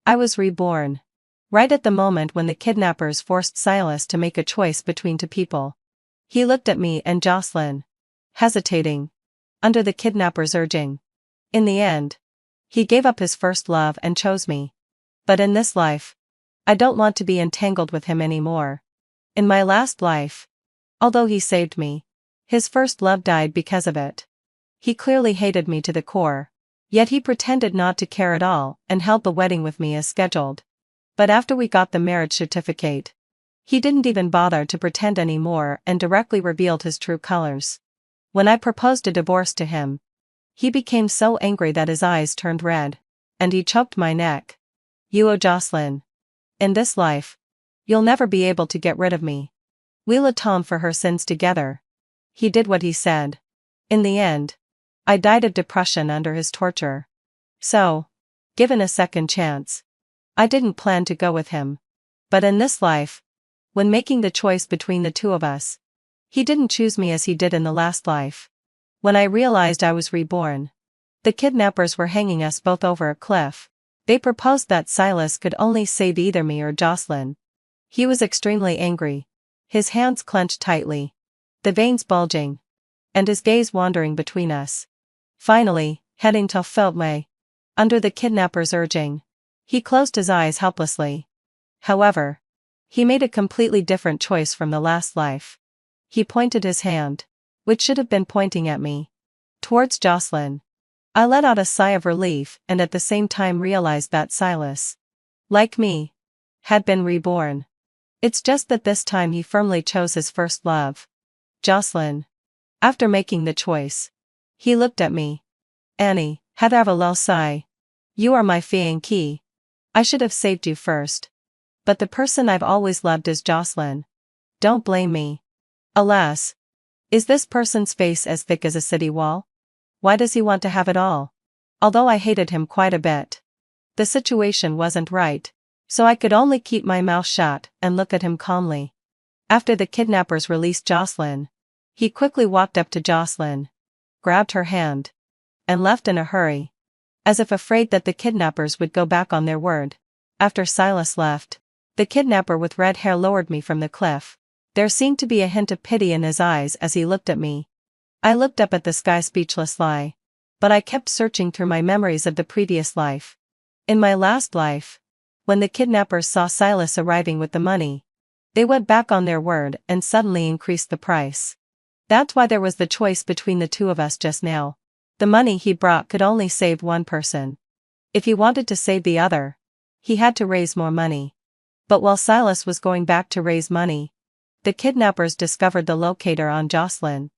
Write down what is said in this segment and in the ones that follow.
I was reborn. Right at the moment when the kidnappers forced Silas to make a choice between two people. He looked at me and Jocelyn, hesitating, under the kidnappers' urging. In the end, he gave up his first love and chose me. But in this life, I don't want to be entangled with him anymore. In my last life, although he saved me, his first love died because of it. He clearly hated me to the core, yet he pretended not to care at all and held the wedding with me as scheduled. But after we got the marriage certificate, he didn't even bother to pretend anymore and directly revealed his true colors. When I proposed a divorce to him, he became so angry that his eyes turned red, and he choked my neck. You owe Jocelyn. In this life, you'll never be able to get rid of me. We'll atone for her sins together. He did what he said. In the end, I died of depression under his torture. So, given a second chance, I didn't plan to go with him. But in this life, when making the choice between the two of us, he didn't choose me as he did in the last life. When I realized I was reborn, the kidnappers were hanging us both over a cliff. They proposed that Silas could only save either me or Jocelyn. He was extremely angry, his hands clenched tightly, the veins bulging, and his gaze wandering between us. Finally, heading to Feltway, under the kidnappers' urging, he closed his eyes helplessly. However, he made a completely different choice from the last life. He pointed his hand, which should have been pointing at me, towards Jocelyn. I let out a sigh of relief and at the same time realized that Silas, like me, had been reborn. It's just that this time he firmly chose his first love, Jocelyn. After making the choice, he looked at me. Annie, had a low sigh. You are my fiancée. I should have saved you first. But the person I've always loved is Jocelyn. Don't blame me. Alas. Is this person's face as thick as a city wall? Why does he want to have it all? Although I hated him quite a bit, the situation wasn't right, so I could only keep my mouth shut and look at him calmly. After the kidnappers released Jocelyn, he quickly walked up to Jocelyn, grabbed her hand, and left in a hurry, as if afraid that the kidnappers would go back on their word. After Silas left, the kidnapper with red hair lowered me from the cliff. There seemed to be a hint of pity in his eyes as he looked at me. I looked up at the sky speechless lie. But I kept searching through my memories of the previous life. In my last life, when the kidnappers saw Silas arriving with the money, they went back on their word and suddenly increased the price. That's why there was the choice between the two of us just now. The money he brought could only save one person. If he wanted to save the other, he had to raise more money. But while Silas was going back to raise money, the kidnappers discovered the locator on Jocelyn.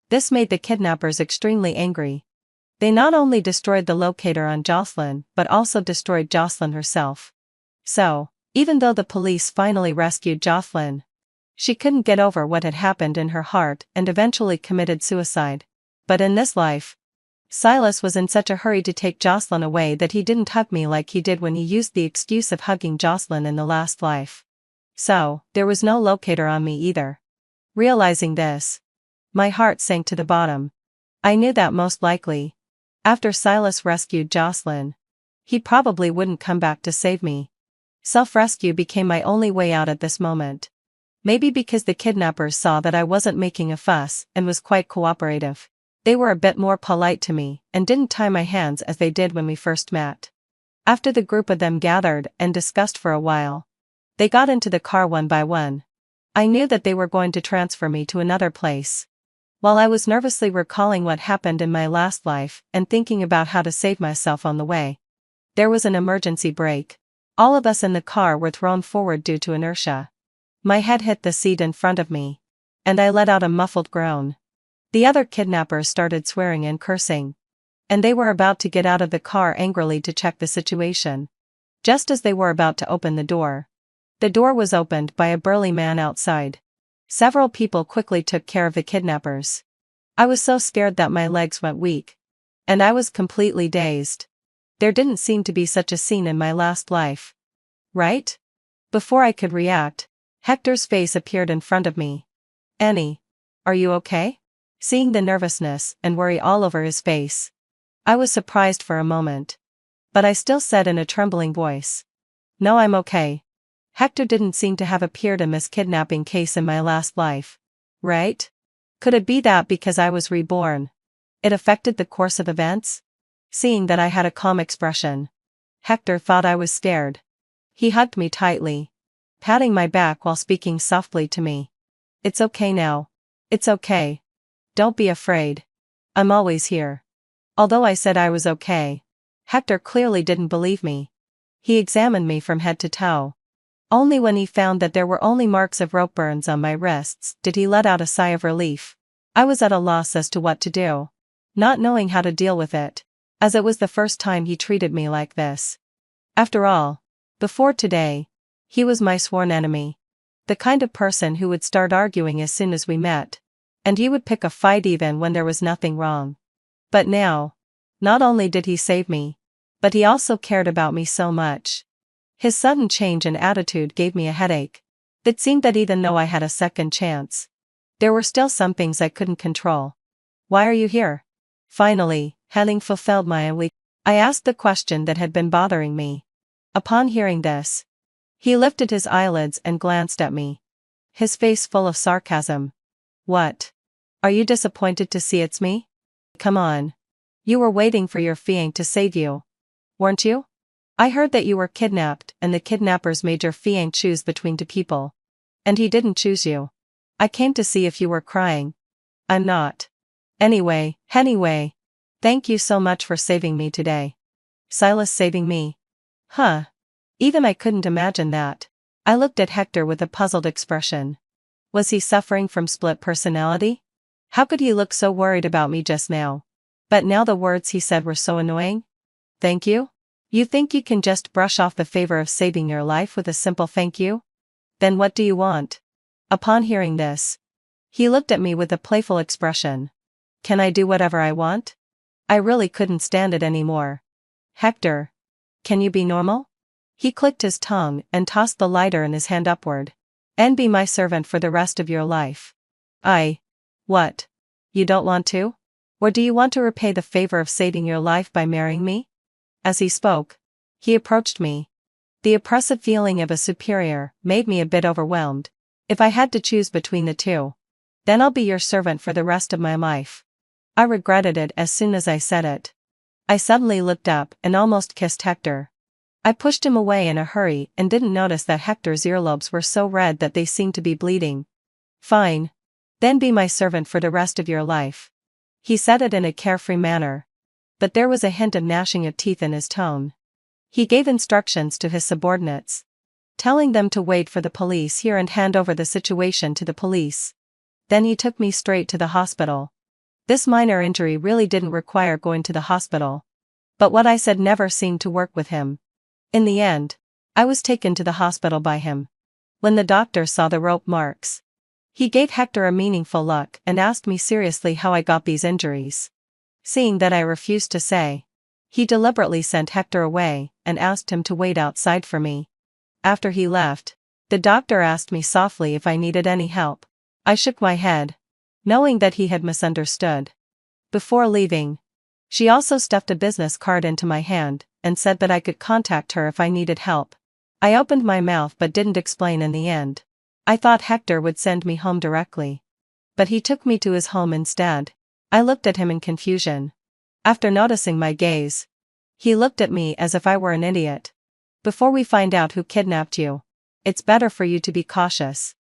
This made the kidnappers extremely angry. They not only destroyed the locator on Jocelyn but also destroyed Jocelyn herself. So, even though the police finally rescued Jocelyn, she couldn't get over what had happened in her heart and eventually committed suicide. But in this life, Silas was in such a hurry to take Jocelyn away that he didn't hug me like he did when he used the excuse of hugging Jocelyn in the last life. So, there was no locator on me either. Realizing this, my heart sank to the bottom. I knew that most likely, after Silas rescued Jocelyn, he probably wouldn't come back to save me. Self-rescue became my only way out at this moment. Maybe because the kidnappers saw that I wasn't making a fuss and was quite cooperative. They were a bit more polite to me and didn't tie my hands as they did when we first met. After the group of them gathered and discussed for a while, they got into the car one by one. I knew that they were going to transfer me to another place. While I was nervously recalling what happened in my last life and thinking about how to save myself on the way, there was an emergency brake. All of us in the car were thrown forward due to inertia. My head hit the seat in front of me, and I let out a muffled groan. The other kidnappers started swearing and cursing, and they were about to get out of the car angrily to check the situation. Just as they were about to open the door was opened by a burly man outside. Several people quickly took care of the kidnappers. I was so scared that my legs went weak, and I was completely dazed. There didn't seem to be such a scene in my last life. Right? Before I could react, Hector's face appeared in front of me. Annie, are you okay? Seeing the nervousness and worry all over his face, I was surprised for a moment. But I still said in a trembling voice, No, I'm okay. Hector didn't seem to have appeared in this kidnapping case in my last life. Right? Could it be that because I was reborn, it affected the course of events? Seeing that I had a calm expression, Hector thought I was scared. He hugged me tightly, patting my back while speaking softly to me. It's okay now. It's okay. Don't be afraid. I'm always here. Although I said I was okay, Hector clearly didn't believe me. He examined me from head to toe. Only when he found that there were only marks of rope burns on my wrists did he let out a sigh of relief. I was at a loss as to what to do, not knowing how to deal with it, as it was the first time he treated me like this. After all, before today, he was my sworn enemy. The kind of person who would start arguing as soon as we met, and he would pick a fight even when there was nothing wrong. But now, not only did he save me, but he also cared about me so much. His sudden change in attitude gave me a headache. It seemed that even though I had a second chance, there were still some things I couldn't control. Why are you here? Finally, having fulfilled my week, I asked the question that had been bothering me. Upon hearing this, he lifted his eyelids and glanced at me, his face full of sarcasm. What? Are you disappointed to see it's me? Come on. You were waiting for your fiend to save you, weren't you? I heard that you were kidnapped and the kidnappers made your fiend choose between two people. And he didn't choose you. I came to see if you were crying. I'm not. Anyway, thank you so much for saving me today. Silas saving me? Huh. Even I couldn't imagine that. I looked at Hector with a puzzled expression. Was he suffering from split personality? How could he look so worried about me just now? But now the words he said were so annoying. Thank you? You think you can just brush off the favor of saving your life with a simple thank you? Then what do you want? Upon hearing this, he looked at me with a playful expression. Can I do whatever I want? I really couldn't stand it anymore. Hector, can you be normal? He clicked his tongue and tossed the lighter in his hand upward. And be my servant for the rest of your life. What? You don't want to? Or do you want to repay the favor of saving your life by marrying me? As he spoke, he approached me. The oppressive feeling of a superior made me a bit overwhelmed. If I had to choose between the two, then I'll be your servant for the rest of my life. I regretted it as soon as I said it. I suddenly looked up and almost kissed Hector. I pushed him away in a hurry and didn't notice that Hector's earlobes were so red that they seemed to be bleeding. Fine. Then be my servant for the rest of your life. He said it in a carefree manner, but there was a hint of gnashing of teeth in his tone. He gave instructions to his subordinates, telling them to wait for the police here and hand over the situation to the police. Then he took me straight to the hospital. This minor injury really didn't require going to the hospital. But what I said never seemed to work with him. In the end, I was taken to the hospital by him. When the doctor saw the rope marks, he gave Hector a meaningful look and asked me seriously how I got these injuries. Seeing that I refused to say, he deliberately sent Hector away and asked him to wait outside for me. After he left, the doctor asked me softly if I needed any help. I shook my head, knowing that he had misunderstood. Before leaving, she also stuffed a business card into my hand and said that I could contact her if I needed help. I opened my mouth but didn't explain in the end. I thought Hector would send me home directly, but he took me to his home instead. I looked at him in confusion. After noticing my gaze, he looked at me as if I were an idiot. Before we find out who kidnapped you, it's better for you to be cautious.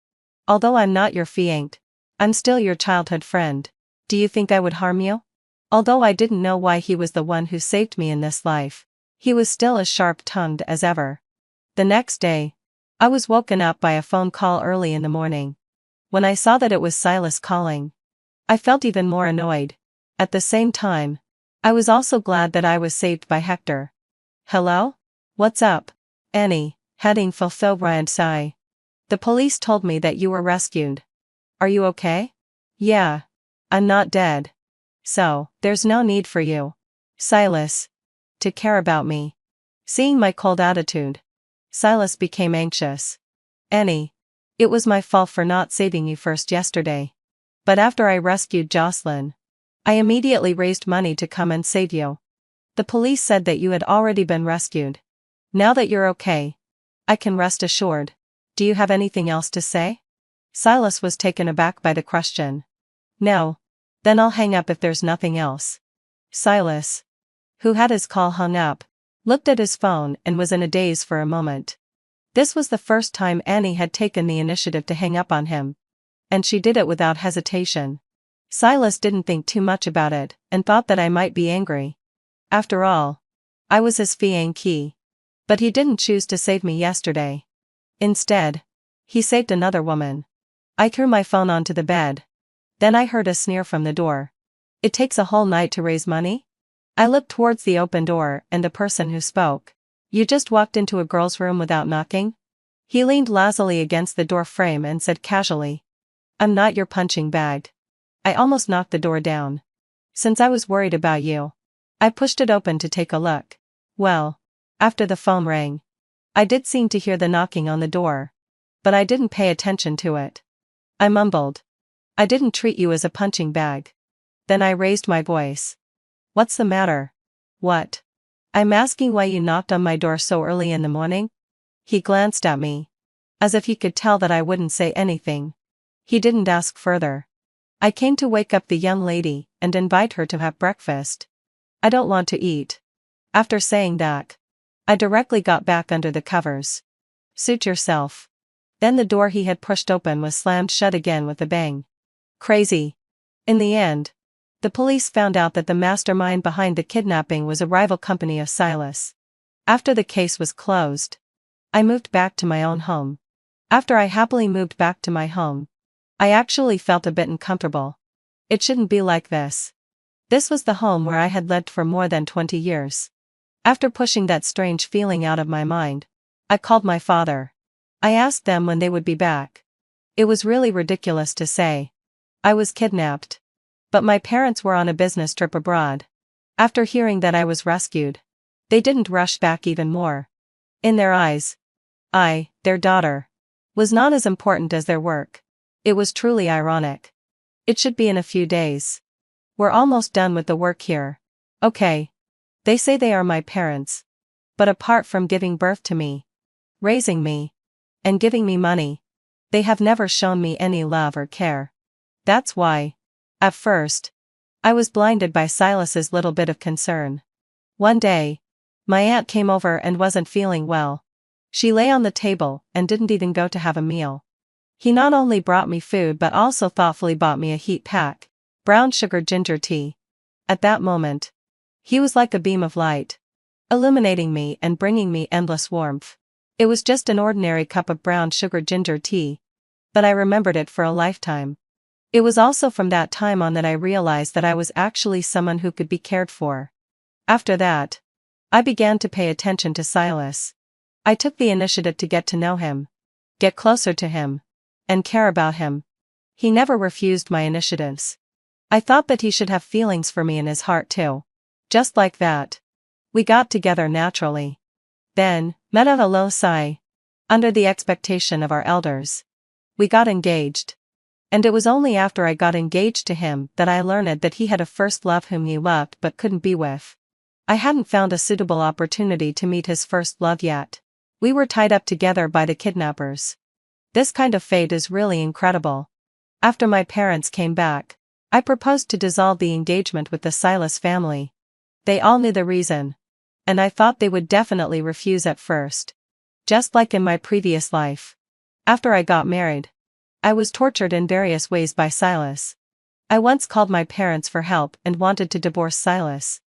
Although I'm not your fiend, I'm still your childhood friend. Do you think I would harm you? Although I didn't know why he was the one who saved me in this life, he was still as sharp-tongued as ever. The next day, I was woken up by a phone call early in the morning. When I saw that it was Silas calling, I felt even more annoyed. At the same time, I was also glad that I was saved by Hector. Hello? What's up? Annie, heading fulfilled Ryan sigh. The police told me that you were rescued. Are you okay? Yeah. I'm not dead. So, there's no need for you, Silas, to care about me. Seeing my cold attitude, Silas became anxious. Annie, it was my fault for not saving you first yesterday. But after I rescued Jocelyn, I immediately raised money to come and save you. The police said that you had already been rescued. Now that you're okay, I can rest assured. Do you have anything else to say? Silas was taken aback by the question. No. Then I'll hang up if there's nothing else. Silas, who had his call hung up, looked at his phone and was in a daze for a moment. This was the first time Annie had taken the initiative to hang up on him. And she did it without hesitation. Silas didn't think too much about it, and thought that I might be angry. After all, I was his fiancée. But he didn't choose to save me yesterday. Instead, he saved another woman. I threw my phone onto the bed. Then I heard a sneer from the door. It takes a whole night to raise money? I looked towards the open door and the person who spoke. You just walked into a girl's room without knocking? He leaned lazily against the door frame and said casually. I'm not your punching bag. I almost knocked the door down. Since I was worried about you, I pushed it open to take a look. Well, after the phone rang, I did seem to hear the knocking on the door. But I didn't pay attention to it. I mumbled. I didn't treat you as a punching bag. Then I raised my voice. What's the matter? What? I'm asking why you knocked on my door so early in the morning? He glanced at me. As if he could tell that I wouldn't say anything. He didn't ask further. I came to wake up the young lady and invite her to have breakfast. I don't want to eat. After saying that, I directly got back under the covers. Suit yourself. Then the door he had pushed open was slammed shut again with a bang. Crazy. In the end, the police found out that the mastermind behind the kidnapping was a rival company of Silas. After the case was closed, I moved back to my own home. After I happily moved back to my home, I actually felt a bit uncomfortable. It shouldn't be like this. This was the home where I had lived for more than 20 years. After pushing that strange feeling out of my mind, I called my father. I asked them when they would be back. It was really ridiculous to say. I was kidnapped. But my parents were on a business trip abroad. After hearing that I was rescued, they didn't rush back even more. In their eyes, I, their daughter, was not as important as their work. It was truly ironic. It should be in a few days. We're almost done with the work here. Okay. They say they are my parents. But apart from giving birth to me, raising me, and giving me money, they have never shown me any love or care. That's why, at first, I was blinded by Silas's little bit of concern. One day, my aunt came over and wasn't feeling well. She lay on the table and didn't even go to have a meal. He not only brought me food but also thoughtfully bought me a heat pack, brown sugar ginger tea. At that moment, he was like a beam of light, illuminating me and bringing me endless warmth. It was just an ordinary cup of brown sugar ginger tea, but I remembered it for a lifetime. It was also from that time on that I realized that I was actually someone who could be cared for. After that, I began to pay attention to Silas. I took the initiative to get to know him, get closer to him, and care about him. He never refused my initiatives. I thought that he should have feelings for me in his heart too. Just like that. We got together naturally. Then, met at a low sigh. Under the expectation of our elders, we got engaged. And it was only after I got engaged to him that I learned that he had a first love whom he loved but couldn't be with. I hadn't found a suitable opportunity to meet his first love yet. We were tied up together by the kidnappers. This kind of fate is really incredible. After my parents came back, I proposed to dissolve the engagement with the Silas family. They all knew the reason. And I thought they would definitely refuse at first. Just like in my previous life. After I got married, I was tortured in various ways by Silas. I once called my parents for help and wanted to divorce Silas.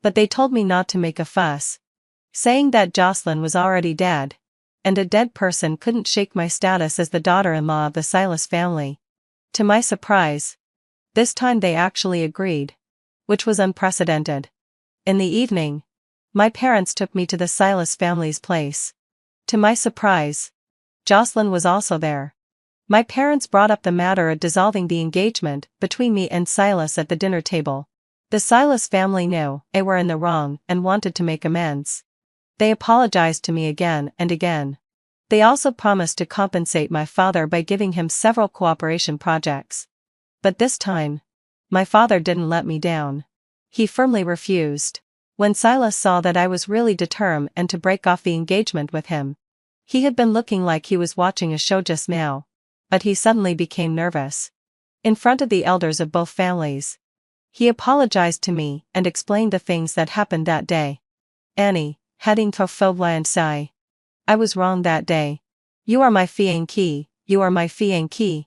But they told me not to make a fuss, saying that Jocelyn was already dead, and a dead person couldn't shake my status as the daughter-in-law of the Silas family. To my surprise, this time they actually agreed, which was unprecedented. In the evening, my parents took me to the Silas family's place. To my surprise, Jocelyn was also there. My parents brought up the matter of dissolving the engagement between me and Silas at the dinner table. The Silas family knew they were in the wrong and wanted to make amends. They apologized to me again and again. They also promised to compensate my father by giving him several cooperation projects. But this time, my father didn't let me down. He firmly refused. When Silas saw that I was really determined to break off the engagement with him, He had been looking like he was watching a show just now, but he suddenly became nervous. In front of the elders of both families. He apologized to me and explained the things that happened that day. Annie, heading to Fauveland Sai. I was wrong that day. You are my fiancée, you are my fiancée.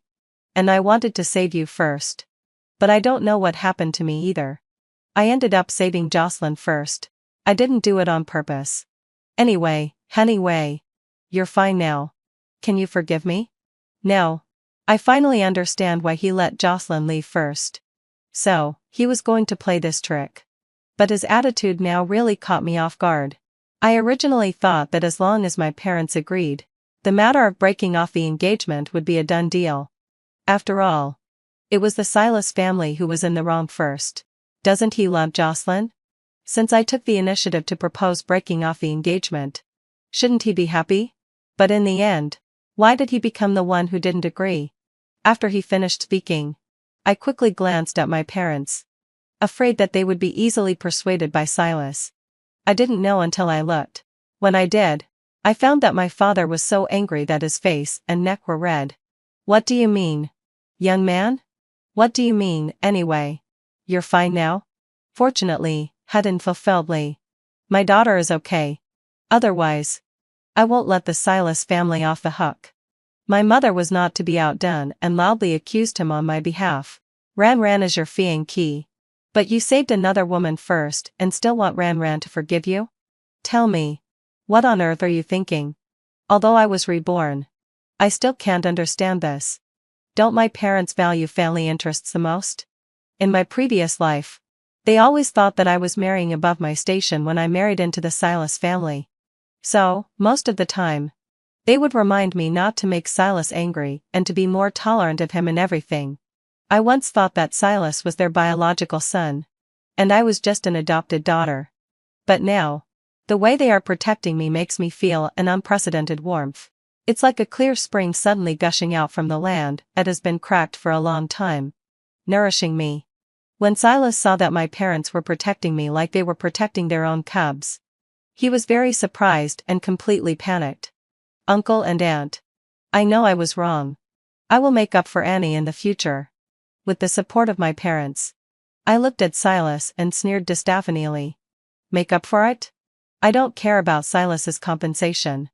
And I wanted to save you first. But I don't know what happened to me either. I ended up saving Jocelyn first. I didn't do it on purpose. Anyway, you're fine now. Can you forgive me? No. I finally understand why he let Jocelyn leave first. So, he was going to play this trick. But his attitude now really caught me off guard. I originally thought that as long as my parents agreed, the matter of breaking off the engagement would be a done deal. After all, it was the Silas family who was in the wrong first. Doesn't he love Jocelyn? Since I took the initiative to propose breaking off the engagement, shouldn't he be happy? But in the end, why did he become the one who didn't agree? After he finished speaking, I quickly glanced at my parents, afraid that they would be easily persuaded by Silas. I didn't know until I looked. When I did, I found that my father was so angry that his face and neck were red. What do you mean, young man? What do you mean, anyway? You're fine now? Fortunately, hadn't fulfilledly. My daughter is okay. Otherwise, I won't let the Silas family off the hook. My mother was not to be outdone and loudly accused him on my behalf. Ran is your fiancée. But you saved another woman first and still want Ran to forgive you? Tell me, what on earth are you thinking? Although I was reborn, I still can't understand this. Don't my parents value family interests the most? In my previous life, they always thought that I was marrying above my station when I married into the Silas family. So, most of the time, they would remind me not to make Silas angry and to be more tolerant of him in everything. I once thought that Silas was their biological son, and I was just an adopted daughter. But now, the way they are protecting me makes me feel an unprecedented warmth. It's like a clear spring suddenly gushing out from the land that has been cracked for a long time, nourishing me. When Silas saw that my parents were protecting me like they were protecting their own cubs, he was very surprised and completely panicked. Uncle and Aunt, I know I was wrong. I will make up for Annie in the future. With the support of my parents. I looked at Silas and sneered disapprovingly. Make up for it? I don't care about Silas's compensation.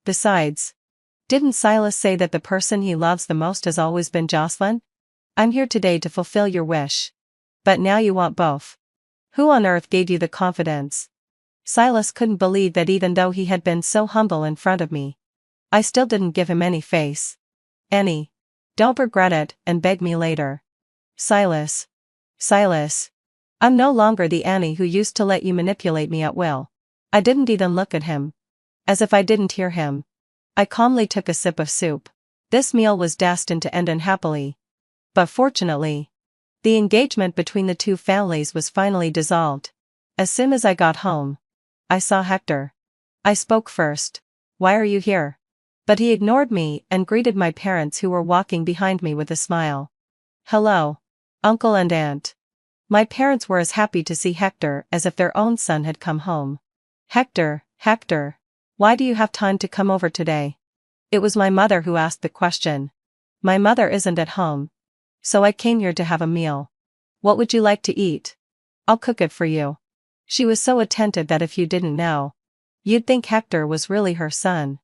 Besides, didn't Silas say that the person he loves the most has always been Jocelyn? I'm here today to fulfill your wish. But now you want both. Who on earth gave you the confidence? Silas couldn't believe that even though he had been so humble in front of me, I still didn't give him any face. Annie, don't regret it and beg me later. Silas, I'm no longer the Annie who used to let you manipulate me at will. I didn't even look at him. As if I didn't hear him. I calmly took a sip of soup. This meal was destined to end unhappily. But fortunately, the engagement between the two families was finally dissolved. As soon as I got home, I saw Hector. I spoke first. Why are you here? But he ignored me and greeted my parents who were walking behind me with a smile. Hello, Uncle and Aunt. My parents were as happy to see Hector as if their own son had come home. Hector, why do you have time to come over today? It was my mother who asked the question. My mother isn't at home. So I came here to have a meal. What would you like to eat? I'll cook it for you. She was so attentive that if you didn't know, you'd think Hector was really her son.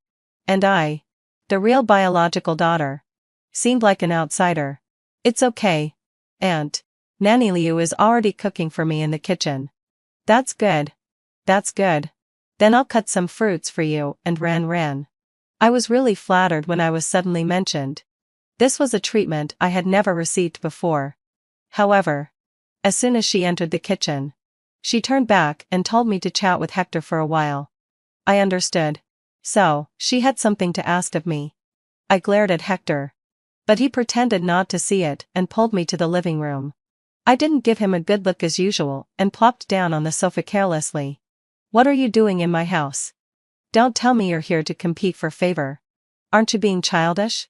And I, the real biological daughter, seemed like an outsider. It's okay, Aunt. Nanny Liu is already cooking for me in the kitchen. That's good. Then I'll cut some fruits for you and Ran. I was really flattered when I was suddenly mentioned. This was a treatment I had never received before. However, as soon as she entered the kitchen, she turned back and told me to chat with Hector for a while. I understood. So, she had something to ask of me. I glared at Hector. But he pretended not to see it and pulled me to the living room. I didn't give him a good look as usual and plopped down on the sofa carelessly. What are you doing in my house? Don't tell me you're here to compete for favor. Aren't you being childish?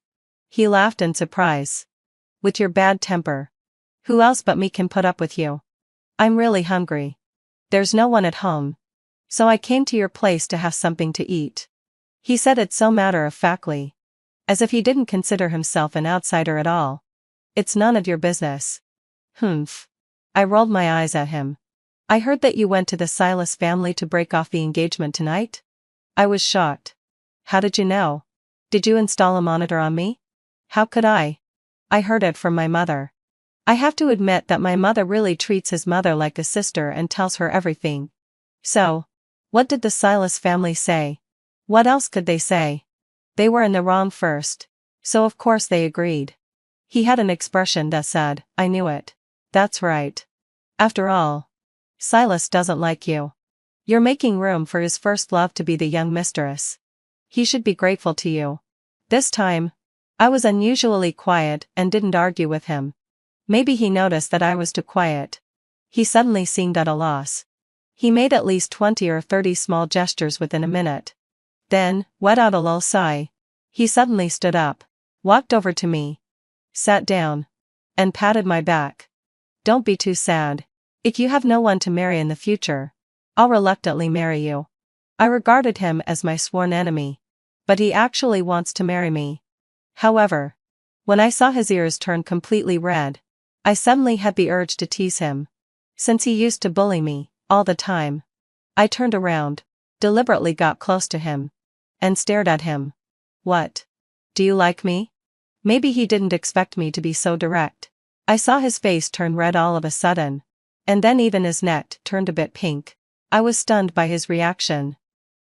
He laughed in surprise. With your bad temper. Who else but me can put up with you? I'm really hungry. There's no one at home. So I came to your place to have something to eat. He said it so matter-of-factly, as if he didn't consider himself an outsider at all. It's none of your business. Humph. I rolled my eyes at him. I heard that you went to the Silas family to break off the engagement tonight? I was shocked. How did you know? Did you install a monitor on me? How could I? I heard it from my mother. I have to admit that my mother really treats his mother like a sister and tells her everything. So, what did the Silas family say? What else could they say? They were in the wrong first, so of course they agreed. He had an expression that said, I knew it. That's right. After all, Silas doesn't like you. You're making room for his first love to be the young mistress. He should be grateful to you. This time, I was unusually quiet and didn't argue with him. Maybe he noticed that I was too quiet. He suddenly seemed at a loss. He made at least 20 or 30 small gestures within a minute. Then, let out a lull sigh. He suddenly stood up, walked over to me, sat down, and patted my back. Don't be too sad. If you have no one to marry in the future, I'll reluctantly marry you. I regarded him as my sworn enemy, but he actually wants to marry me. However, when I saw his ears turn completely red, I suddenly had the urge to tease him. Since he used to bully me, all the time. I turned around, deliberately got close to him, and stared at him. What? Do you like me? Maybe he didn't expect me to be so direct. I saw his face turn red all of a sudden, and then even his neck turned a bit pink. I was stunned by his reaction.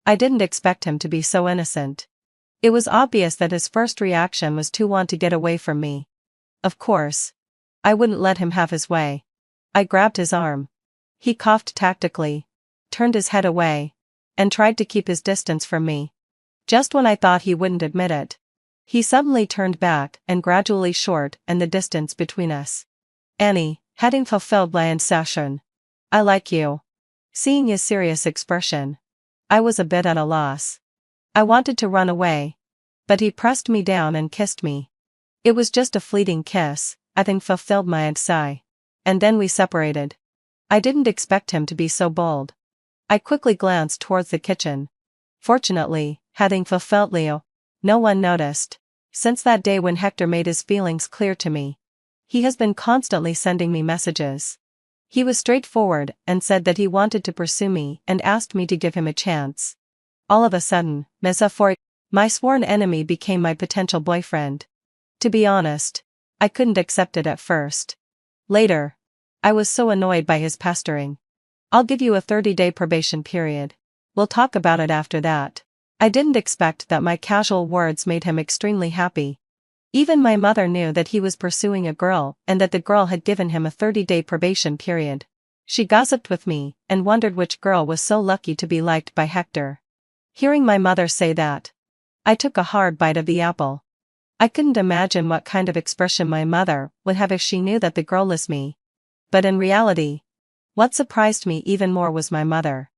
I didn't expect him to be so innocent. It was obvious that his first reaction was to want to get away from me. Of course, I wouldn't let him have his way. I grabbed his arm. He coughed tactically, turned his head away, and tried to keep his distance from me. Just when I thought he wouldn't admit it, he suddenly turned back and gradually shortened the distance between us. Annie, having fulfilled my intention. I like you. Seeing his serious expression, I was a bit at a loss. I wanted to run away, but he pressed me down and kissed me. It was just a fleeting kiss, I think fulfilled my intention. And then we separated. I didn't expect him to be so bold. I quickly glanced towards the kitchen. Fortunately, having fulfilled Leo, no one noticed. Since that day when Hector made his feelings clear to me, he has been constantly sending me messages. He was straightforward and said that he wanted to pursue me and asked me to give him a chance. All of a sudden, my sworn enemy became my potential boyfriend. To be honest, I couldn't accept it at first. Later, I was so annoyed by his pestering. I'll give you a 30-day probation period. We'll talk about it after that. I didn't expect that my casual words made him extremely happy. Even my mother knew that he was pursuing a girl and that the girl had given him a 30-day probation period. She gossiped with me and wondered which girl was so lucky to be liked by Hector. Hearing my mother say that, I took a hard bite of the apple. I couldn't imagine what kind of expression my mother would have if she knew that the girl was me. But in reality, what surprised me even more was my mother.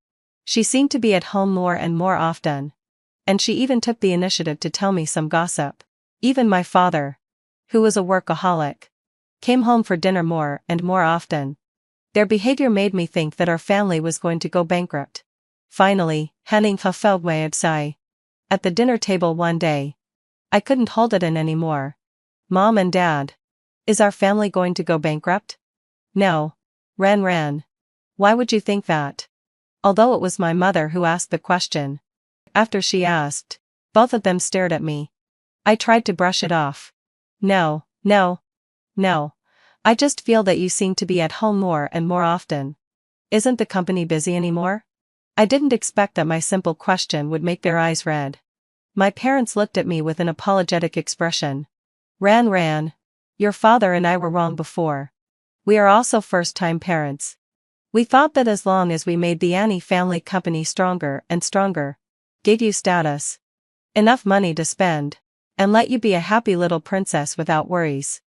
She seemed to be at home more and more often. And she even took the initiative to tell me some gossip. Even my father, who was a workaholic, came home for dinner more and more often. Their behavior made me think that our family was going to go bankrupt. Finally, having fulfilled my intention, at the dinner table one day, I couldn't hold it in anymore. Mom and Dad, is our family going to go bankrupt? No. Ran. Why would you think that? Although it was my mother who asked the question. After she asked, both of them stared at me. I tried to brush it off. No. I just feel that you seem to be at home more and more often. Isn't the company busy anymore? I didn't expect that my simple question would make their eyes red. My parents looked at me with an apologetic expression. Ran, your father and I were wrong before. We are also first-time parents. We thought that as long as we made the Annie family company stronger and stronger, gave you status, enough money to spend, and let you be a happy little princess without worries,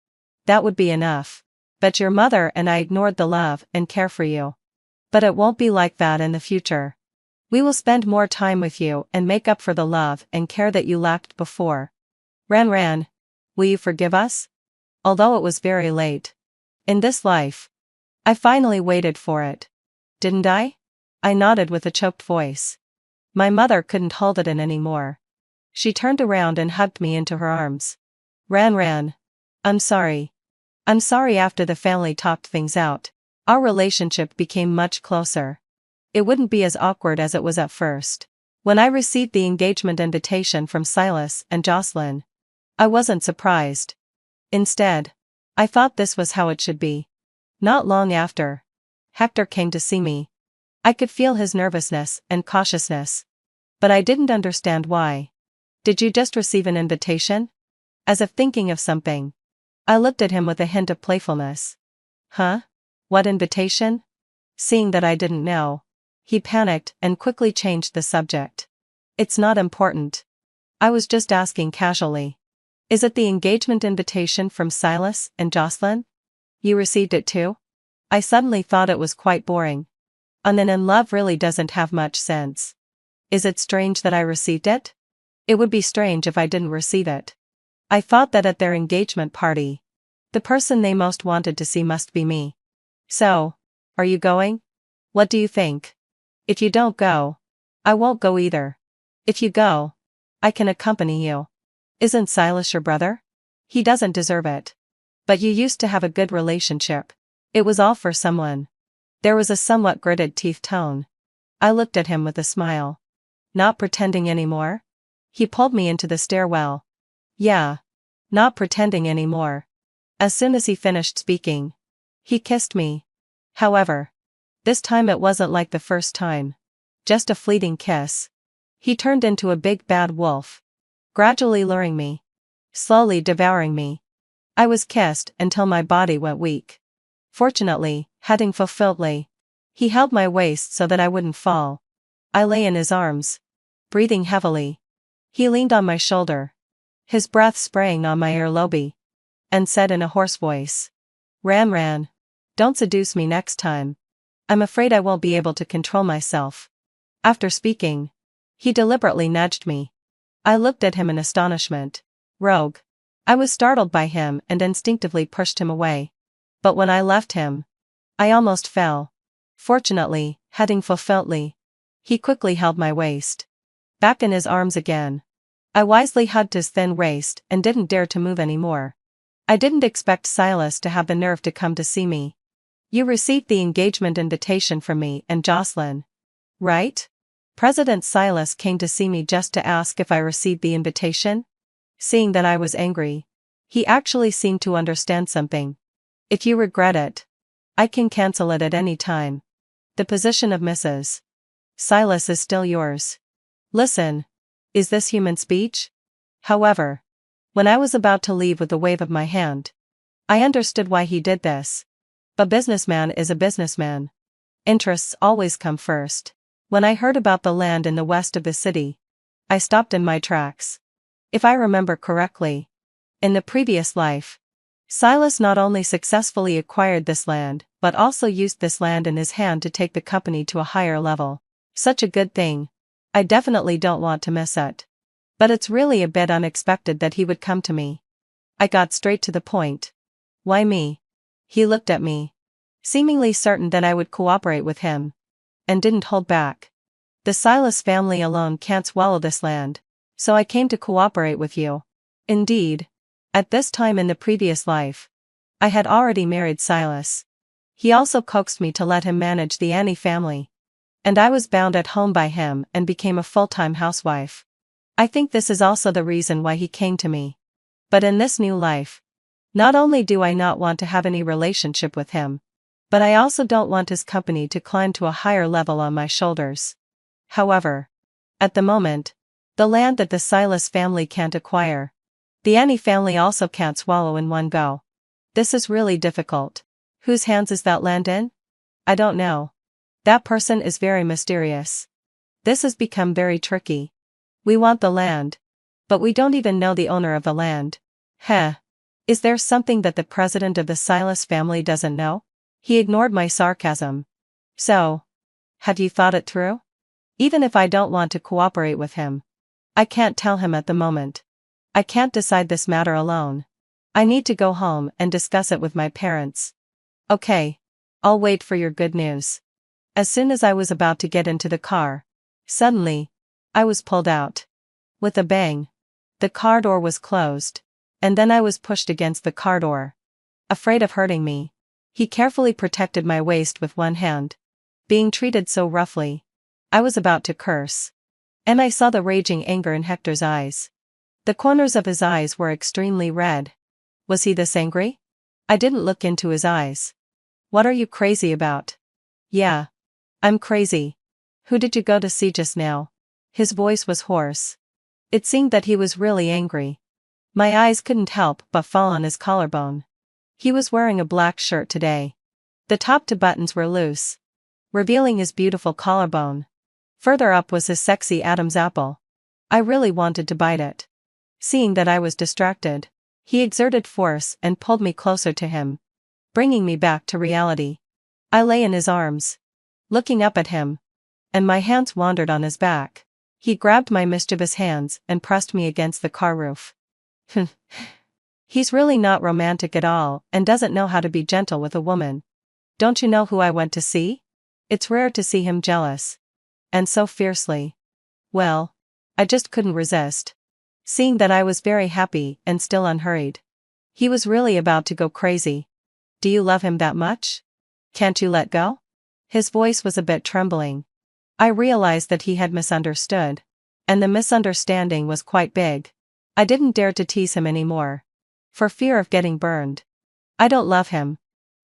that would be enough. But your mother and I ignored the love and care for you. But it won't be like that in the future. We will spend more time with you and make up for the love and care that you lacked before. Ran, will you forgive us? Although it was very late in this life, I finally waited for it. Didn't I? I nodded with a choked voice. My mother couldn't hold it in anymore. She turned around and hugged me into her arms. Ran. I'm sorry. I'm sorry. After the family talked things out, our relationship became much closer. It wouldn't be as awkward as it was at first. When I received the engagement invitation from Silas and Jocelyn, I wasn't surprised. Instead, I thought this was how it should be. Not long after, Hector came to see me. I could feel his nervousness and cautiousness, but I didn't understand why. Did you just receive an invitation? As if thinking of something, I looked at him with a hint of playfulness. Huh? What invitation? Seeing that I didn't know, he panicked and quickly changed the subject. It's not important. I was just asking casually. Is it the engagement invitation from Silas and Jocelyn? You received it too? I suddenly thought it was quite boring. And then in love really doesn't have much sense. Is it strange that I received it? It would be strange if I didn't receive it. I thought that at their engagement party, the person they most wanted to see must be me. So, are you going? What do you think? If you don't go, I won't go either. If you go, I can accompany you. Isn't Silas your brother? He doesn't deserve it. But you used to have a good relationship. It was all for someone. There was a somewhat gritted teeth tone. I looked at him with a smile. Not pretending anymore? He pulled me into the stairwell. Yeah. Not pretending anymore. As soon as he finished speaking, he kissed me. However, this time it wasn't like the first time. Just a fleeting kiss. He turned into a big bad wolf, gradually luring me, slowly devouring me. I was kissed until my body went weak. Fortunately, heading fulfilledly, he held my waist so that I wouldn't fall. I lay in his arms, breathing heavily. He leaned on my shoulder, his breath spraying on my earlobe, and said in a hoarse voice, Ran, don't seduce me next time. I'm afraid I won't be able to control myself. After speaking, he deliberately nudged me. I looked at him in astonishment. Rogue. I was startled by him and instinctively pushed him away. But when I left him, I almost fell. Fortunately, heading fulfilledly, he quickly held my waist. Back in his arms again. I wisely hugged his thin waist and didn't dare to move anymore. I didn't expect Silas to have the nerve to come to see me. You received the engagement invitation from me and Jocelyn, right? President Silas came to see me just to ask if I received the invitation. Seeing that I was angry, he actually seemed to understand something. If you regret it, I can cancel it at any time. The position of Mrs. Silas is still yours. Listen, is this human speech? However, when I was about to leave with a wave of my hand, I understood why he did this. A businessman is a businessman. Interests always come first. When I heard about the land in the west of the city, I stopped in my tracks. If I remember correctly, in the previous life, Silas not only successfully acquired this land, but also used this land in his hand to take the company to a higher level. Such a good thing. I definitely don't want to miss it. But it's really a bit unexpected that he would come to me. I got straight to the point. Why me? He looked at me, seemingly certain that I would cooperate with him, and didn't hold back. The Silas family alone can't swallow this land, so I came to cooperate with you. Indeed, at this time in the previous life, I had already married Silas. He also coaxed me to let him manage the Annie family, and I was bound at home by him and became a full-time housewife. I think this is also the reason why he came to me. But in this new life, not only do I not want to have any relationship with him, but I also don't want his company to climb to a higher level on my shoulders. However, at the moment, the land that the Silas family can't acquire, the Annie family also can't swallow in one go. This is really difficult. Whose hands is that land in? I don't know. That person is very mysterious. This has become very tricky. We want the land, but we don't even know the owner of the land. Heh. Is there something that the president of the Silas family doesn't know? He ignored my sarcasm. So, have you thought it through? Even if I don't want to cooperate with him, I can't tell him at the moment. I can't decide this matter alone. I need to go home and discuss it with my parents. Okay. I'll wait for your good news. As soon as I was about to get into the car, suddenly, I was pulled out. With a bang. The car door was closed. And then I was pushed against the car door. Afraid of hurting me. He carefully protected my waist with one hand. Being treated so roughly. I was about to curse. And I saw the raging anger in Hector's eyes. The corners of his eyes were extremely red. Was he this angry? I didn't look into his eyes. What are you crazy about? Yeah. I'm crazy. Who did you go to see just now? His voice was hoarse. It seemed that he was really angry. My eyes couldn't help but fall on his collarbone. He was wearing a black shirt today. The top two buttons were loose, revealing his beautiful collarbone. Further up was his sexy Adam's apple. I really wanted to bite it. Seeing that I was distracted, he exerted force and pulled me closer to him, bringing me back to reality. I lay in his arms, looking up at him, and my hands wandered on his back. He grabbed my mischievous hands and pressed me against the car roof. He's really not romantic at all and doesn't know how to be gentle with a woman. Don't you know who I went to see? It's rare to see him jealous. And so fiercely. Well, I just couldn't resist. Seeing that I was very happy and still unhurried. He was really about to go crazy. Do you love him that much? Can't you let go? His voice was a bit trembling. I realized that he had misunderstood. And the misunderstanding was quite big. I didn't dare to tease him anymore. For fear of getting burned. I don't love him.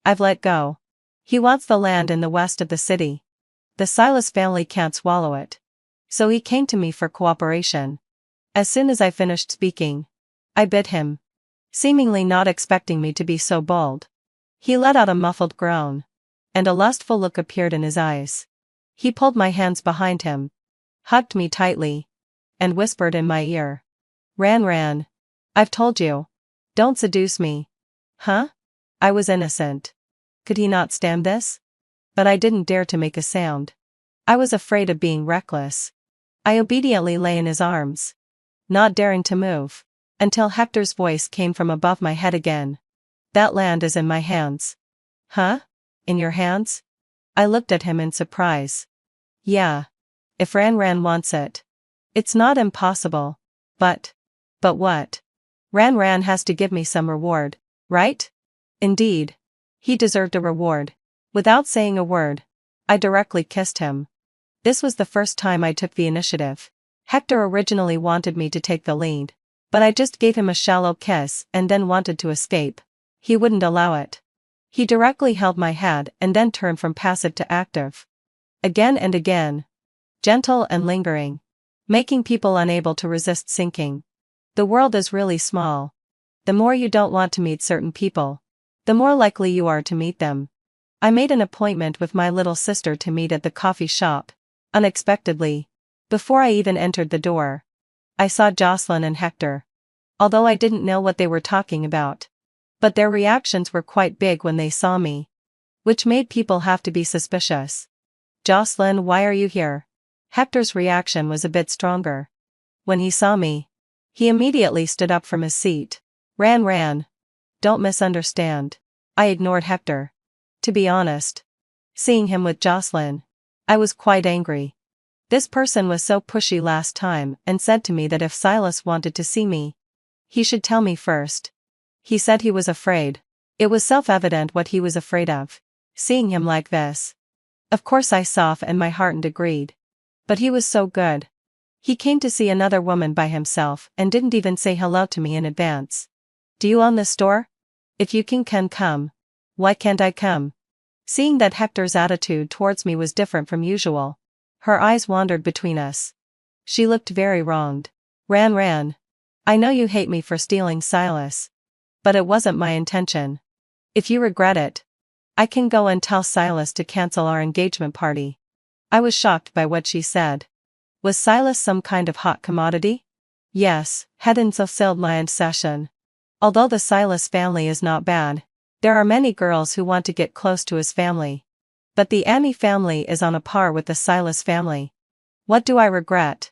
I've let go. He wants the land in the west of the city. The Silas family can't swallow it. So he came to me for cooperation. As soon as I finished speaking, I bit him. Seemingly not expecting me to be so bold. He let out a muffled groan. And a lustful look appeared in his eyes. He pulled my hands behind him, hugged me tightly, and whispered in my ear. Ran. I've told you. Don't seduce me. Huh? I was innocent. Could he not stand this? But I didn't dare to make a sound. I was afraid of being reckless. I obediently lay in his arms, not daring to move, until Hector's voice came from above my head again. That land is in my hands. Huh? In your hands? I looked at him in surprise. Yeah. If Ran wants it. It's not impossible. But what? Ran has to give me some reward, right? Indeed. He deserved a reward. Without saying a word, I directly kissed him. This was the first time I took the initiative. Hector originally wanted me to take the lead. But I just gave him a shallow kiss and then wanted to escape. He wouldn't allow it. He directly held my head and then turned from passive to active. Again and again. Gentle and lingering. Making people unable to resist sinking. The world is really small. The more you don't want to meet certain people, the more likely you are to meet them. I made an appointment with my little sister to meet at the coffee shop. Unexpectedly. Before I even entered the door, I saw Jocelyn and Hector. Although I didn't know what they were talking about. But their reactions were quite big when they saw me. Which made people have to be suspicious. Jocelyn, why are you here? Hector's reaction was a bit stronger. When he saw me, he immediately stood up from his seat. Ran. Don't misunderstand. I ignored Hector. To be honest. Seeing him with Jocelyn, I was quite angry. This person was so pushy last time and said to me that if Silas wanted to see me, he should tell me first. He said he was afraid. It was self-evident what he was afraid of. Seeing him like this. Of course I saw and my heart agreed. But he was so good. He came to see another woman by himself and didn't even say hello to me in advance. Do you own this store? If you can come. Why can't I come? Seeing that Hector's attitude towards me was different from usual, her eyes wandered between us. She looked very wronged. Ran. I know you hate me for stealing Silas. But it wasn't my intention. If you regret it, I can go and tell Silas to cancel our engagement party. I was shocked by what she said. Was Silas some kind of hot commodity? Yes, hadn't fulfilled my session. Although the Silas family is not bad, there are many girls who want to get close to his family. But the Annie family is on a par with the Silas family. What do I regret?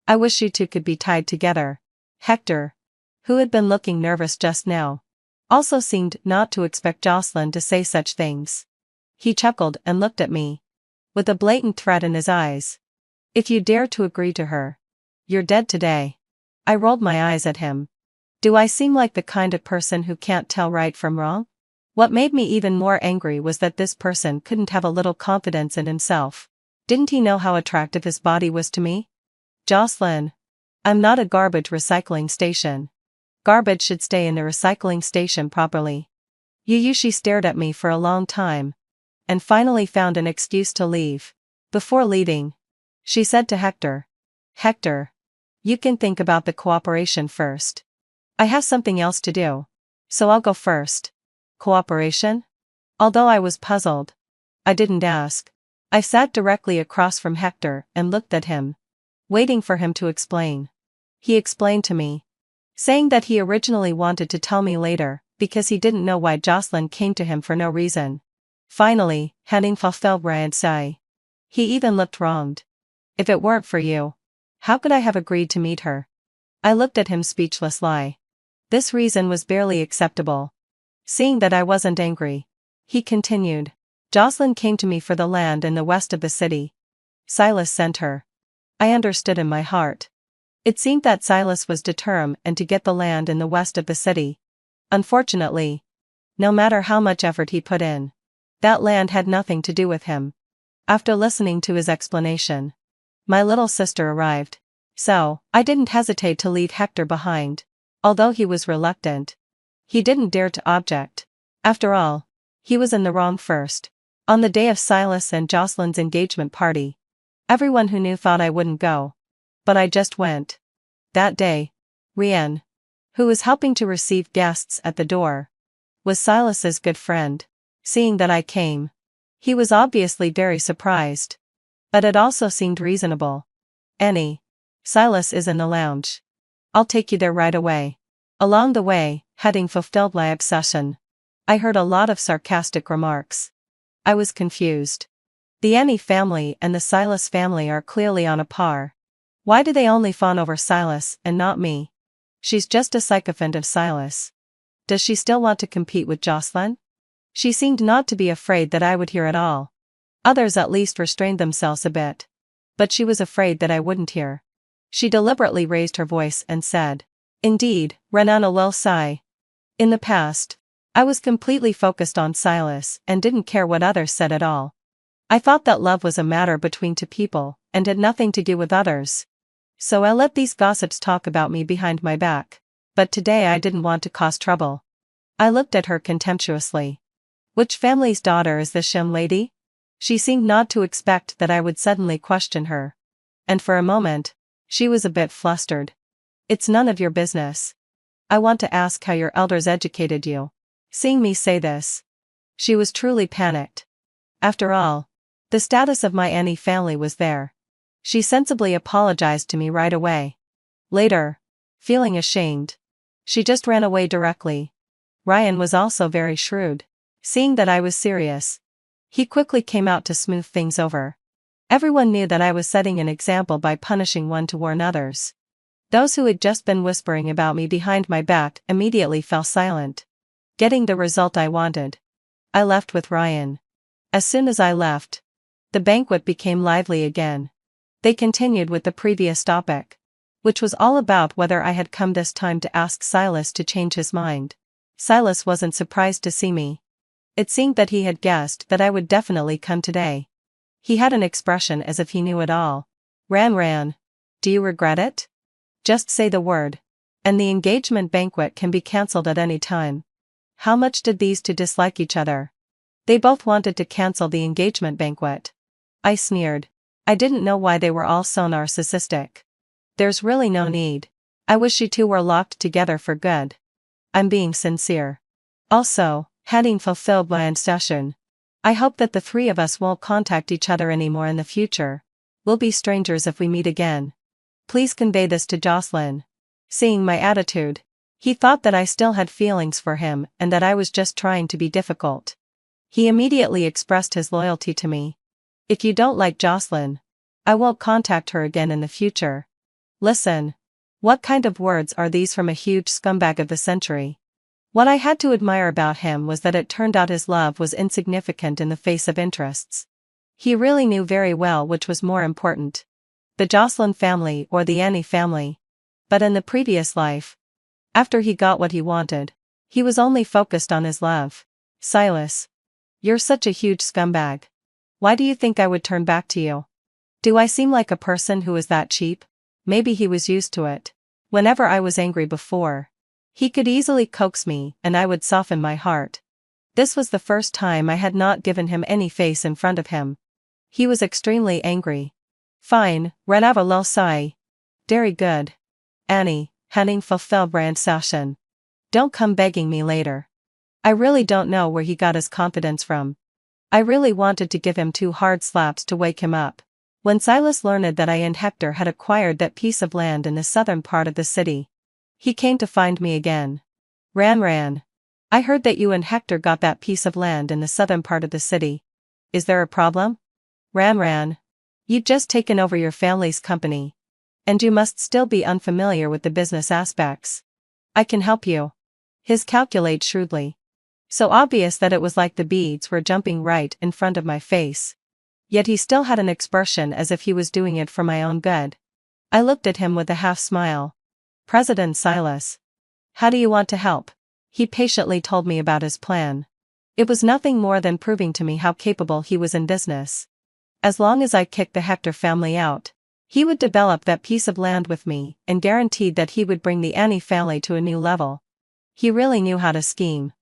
I wish you two could be tied together. Hector, who had been looking nervous just now, also seemed not to expect Jocelyn to say such things. He chuckled and looked at me, with a blatant threat in his eyes. If you dare to agree to her, you're dead today. I rolled my eyes at him. Do I seem like the kind of person who can't tell right from wrong? What made me even more angry was that this person couldn't have a little confidence in himself. Didn't he know how attractive his body was to me? Jocelyn. I'm not a garbage recycling station. Garbage should stay in the recycling station properly. She stared at me for a long time, and finally found an excuse to leave. Before leaving, she said to Hector, Hector, you can think about the cooperation first. I have something else to do, so I'll go first. Cooperation? Although I was puzzled, I didn't ask. I sat directly across from Hector and looked at him, waiting for him to explain. He explained to me, saying that he originally wanted to tell me later, because he didn't know why Jocelyn came to him for no reason. Finally, hadn't fulfilled Ryan's say. He even looked wronged. If it weren't for you, how could I have agreed to meet her? I looked at him speechlessly. This reason was barely acceptable. Seeing that I wasn't angry, he continued. Jocelyn came to me for the land in the west of the city. Silas sent her. I understood in my heart. It seemed that Silas was determined to get the land in the west of the city. Unfortunately, no matter how much effort he put in, that land had nothing to do with him. After listening to his explanation, my little sister arrived. So, I didn't hesitate to leave Hector behind, although he was reluctant. He didn't dare to object. After all, he was in the wrong first. On the day of Silas and Jocelyn's engagement party, everyone who knew thought I wouldn't go. But I just went. That day, Ryan, who was helping to receive guests at the door, was Silas's good friend. Seeing that I came, he was obviously very surprised. But it also seemed reasonable. Annie, Silas is in the lounge. I'll take you there right away. Along the way, having fulfilled my obsession, I heard a lot of sarcastic remarks. I was confused. The Annie family and the Silas family are clearly on a par. Why do they only fawn over Silas and not me? She's just a sycophant of Silas. Does she still want to compete with Jocelyn? She seemed not to be afraid that I would hear it all. Others at least restrained themselves a bit. But she was afraid that I wouldn't hear. She deliberately raised her voice and said, Indeed, Renana will sigh. In the past, I was completely focused on Silas and didn't care what others said at all. I thought that love was a matter between two people and had nothing to do with others. So I let these gossips talk about me behind my back. But today I didn't want to cause trouble. I looked at her contemptuously. Which family's daughter is this young lady? She seemed not to expect that I would suddenly question her. And for a moment, she was a bit flustered. It's none of your business. I want to ask how your elders educated you. Seeing me say this, she was truly panicked. After all, the status of my Annie family was there. She sensibly apologized to me right away. Later, feeling ashamed, she just ran away directly. Ryan was also very shrewd. Seeing that I was serious, he quickly came out to smooth things over. Everyone knew that I was setting an example by punishing one to warn others. Those who had just been whispering about me behind my back immediately fell silent. Getting the result I wanted, I left with Ryan. As soon as I left, the banquet became lively again. They continued with the previous topic, which was all about whether I had come this time to ask Silas to change his mind. Silas wasn't surprised to see me. It seemed that he had guessed that I would definitely come today. He had an expression as if he knew it all. Ran, do you regret it? Just say the word, and the engagement banquet can be cancelled at any time. How much did these two dislike each other? They both wanted to cancel the engagement banquet. I sneered. I didn't know why they were all so narcissistic. There's really no need. I wish you two were locked together for good. I'm being sincere. Also, having fulfilled my obsession, I hope that the three of us won't contact each other anymore in the future. We'll be strangers if we meet again. Please convey this to Jocelyn. Seeing my attitude, he thought that I still had feelings for him and that I was just trying to be difficult. He immediately expressed his loyalty to me. If you don't like Jocelyn, I won't contact her again in the future. Listen. What kind of words are these from a huge scumbag of the century? What I had to admire about him was that it turned out his love was insignificant in the face of interests. He really knew very well which was more important. The Jocelyn family or the Annie family. But in the previous life, after he got what he wanted, he was only focused on his love. Silas. You're such a huge scumbag. Why do you think I would turn back to you? Do I seem like a person who is that cheap? Maybe he was used to it. Whenever I was angry before, he could easily coax me and I would soften my heart. This was the first time I had not given him any face in front of him. He was extremely angry. Fine, ren av a low sigh. Very good. Annie, handing fulfill brand session. Don't come begging me later. I really don't know where he got his confidence from. I really wanted to give him 2 hard slaps to wake him up. When Silas learned that I and Hector had acquired that piece of land in the southern part of the city, he came to find me again. Ran. I heard that you and Hector got that piece of land in the southern part of the city. Is there a problem? Ran. You'd just taken over your family's company. And you must still be unfamiliar with the business aspects. I can help you. His calculate shrewdly. So obvious that it was like the beads were jumping right in front of my face. Yet he still had an expression as if he was doing it for my own good. I looked at him with a half smile. President Silas. How do you want to help? He patiently told me about his plan. It was nothing more than proving to me how capable he was in business. As long as I kicked the Hector family out, he would develop that piece of land with me and guaranteed that he would bring the Annie family to a new level. He really knew how to scheme.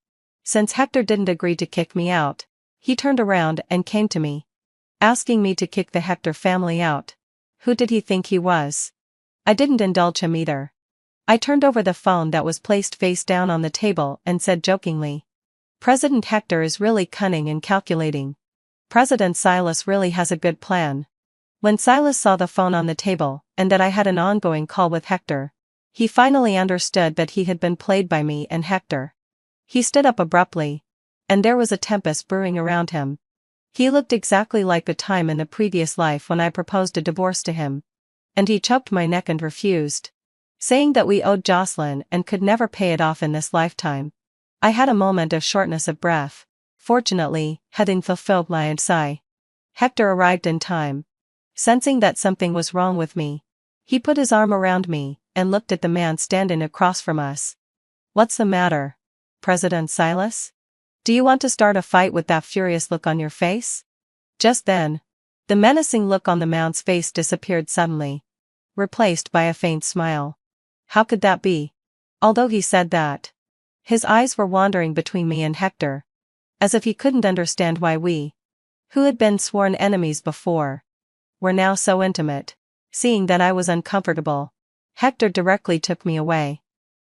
Since Hector didn't agree to kick me out, he turned around and came to me, asking me to kick the Hector family out. Who did he think he was? I didn't indulge him either. I turned over the phone that was placed face down on the table and said jokingly, President Hector is really cunning and calculating. President Silas really has a good plan. When Silas saw the phone on the table and that I had an ongoing call with Hector, he finally understood that he had been played by me and Hector. He stood up abruptly, and there was a tempest brewing around him. He looked exactly like a time in the previous life when I proposed a divorce to him. And he choked my neck and refused, saying that we owed Jocelyn and could never pay it off in this lifetime. I had a moment of shortness of breath. Fortunately, having fulfilled my sigh, Hector arrived in time. Sensing that something was wrong with me, he put his arm around me and looked at the man standing across from us. What's the matter, President Silas? Do you want to start a fight with that furious look on your face? Just then, the menacing look on the man's face disappeared suddenly, replaced by a faint smile. How could that be? Although he said that, his eyes were wandering between me and Hector, as if he couldn't understand why we, who had been sworn enemies before, were now so intimate. Seeing that I was uncomfortable, Hector directly took me away,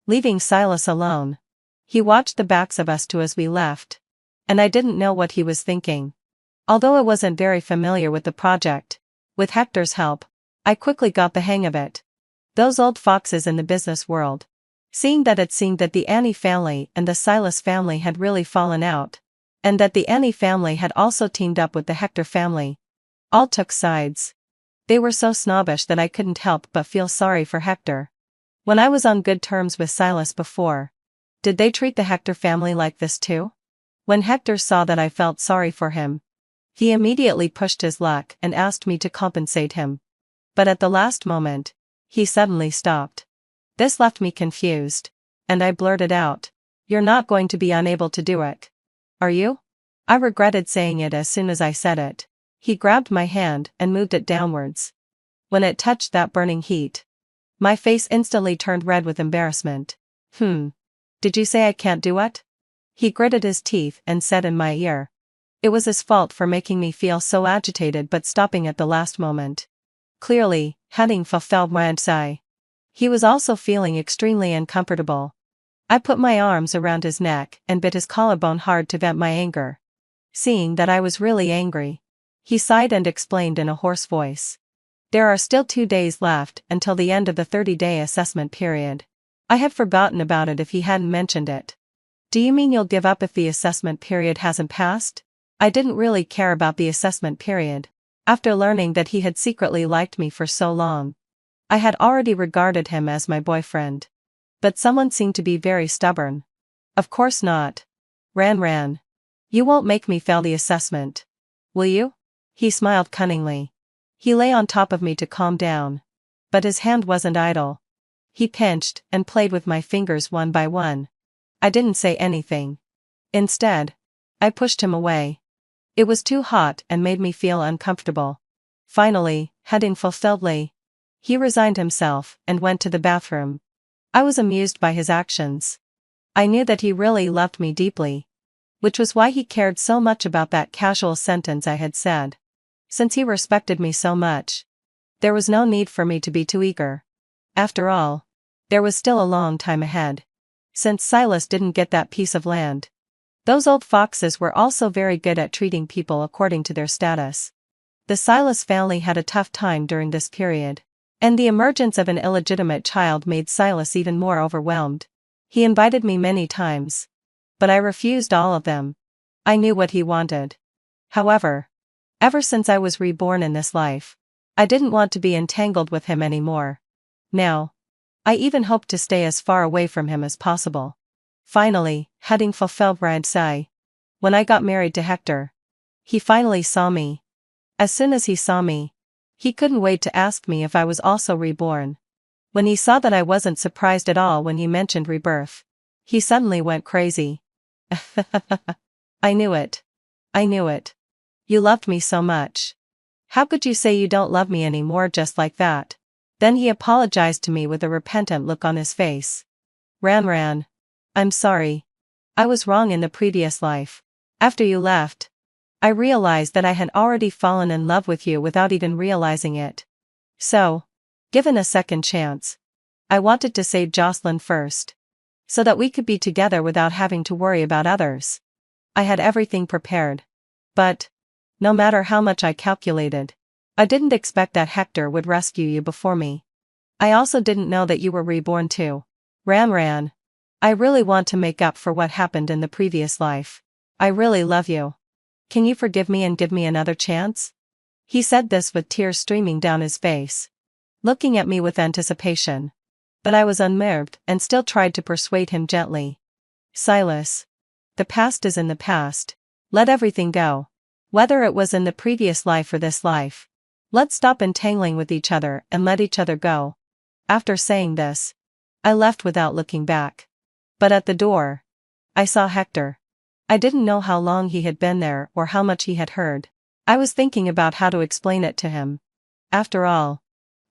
leaving Silas alone. He watched the backs of us two as we left, and I didn't know what he was thinking. Although I wasn't very familiar with the project, with Hector's help, I quickly got the hang of it. Those old foxes in the business world, seeing that it seemed that the Annie family and the Silas family had really fallen out, and that the Annie family had also teamed up with the Hector family, all took sides. They were so snobbish that I couldn't help but feel sorry for Hector. When I was on good terms with Silas before, did they treat the Hector family like this too? When Hector saw that I felt sorry for him, he immediately pushed his luck and asked me to compensate him. But at the last moment, he suddenly stopped. This left me confused, and I blurted out, You're not going to be unable to do it, are you? I regretted saying it as soon as I said it. He grabbed my hand and moved it downwards. When it touched that burning heat, my face instantly turned red with embarrassment. Did you say I can't do it? He gritted his teeth and said in my ear. It was his fault for making me feel so agitated but stopping at the last moment. Clearly, having fulfilled my sigh, he was also feeling extremely uncomfortable. I put my arms around his neck and bit his collarbone hard to vent my anger. Seeing that I was really angry, he sighed and explained in a hoarse voice. There are still 2 days left until the end of the 30-day assessment period. I had forgotten about it if he hadn't mentioned it. Do you mean you'll give up if the assessment period hasn't passed? I didn't really care about the assessment period. After learning that he had secretly liked me for so long, I had already regarded him as my boyfriend. But someone seemed to be very stubborn. Of course not. Ran. You won't make me fail the assessment, will you? He smiled cunningly. He lay on top of me to calm down. But his hand wasn't idle. He pinched and played with my fingers one by one. I didn't say anything. Instead, I pushed him away. It was too hot and made me feel uncomfortable. Finally, heading fulfilledly, he resigned himself and went to the bathroom. I was amused by his actions. I knew that he really loved me deeply, which was why he cared so much about that casual sentence I had said. Since he respected me so much, there was no need for me to be too eager. After all, there was still a long time ahead. Since Silas didn't get that piece of land. Those old foxes were also very good at treating people according to their status. The Silas family had a tough time during this period, and the emergence of an illegitimate child made Silas even more overwhelmed. He invited me many times, but I refused all of them. I knew what he wanted. However, ever since I was reborn in this life, I didn't want to be entangled with him anymore. Now, I even hoped to stay as far away from him as possible. Finally, heading fulfilled right side. When I got married to Hector, he finally saw me. As soon as he saw me, he couldn't wait to ask me if I was also reborn. When he saw that I wasn't surprised at all when he mentioned rebirth, he suddenly went crazy. I knew it. I knew it. You loved me so much. How could you say you don't love me anymore just like that? Then he apologized to me with a repentant look on his face. Ran. I'm sorry. I was wrong in the previous life. After you left, I realized that I had already fallen in love with you without even realizing it. So, given a second chance, I wanted to save Jocelyn first, so that we could be together without having to worry about others. I had everything prepared. But, no matter how much I calculated, I didn't expect that Hector would rescue you before me. I also didn't know that you were reborn too. Ran. I really want to make up for what happened in the previous life. I really love you. Can you forgive me and give me another chance? He said this with tears streaming down his face, looking at me with anticipation. But I was unnerved and still tried to persuade him gently. Silas, the past is in the past. Let everything go. Whether it was in the previous life or this life. Let's stop entangling with each other and let each other go. After saying this, I left without looking back. But at the door, I saw Hector. I didn't know how long he had been there or how much he had heard. I was thinking about how to explain it to him. After all,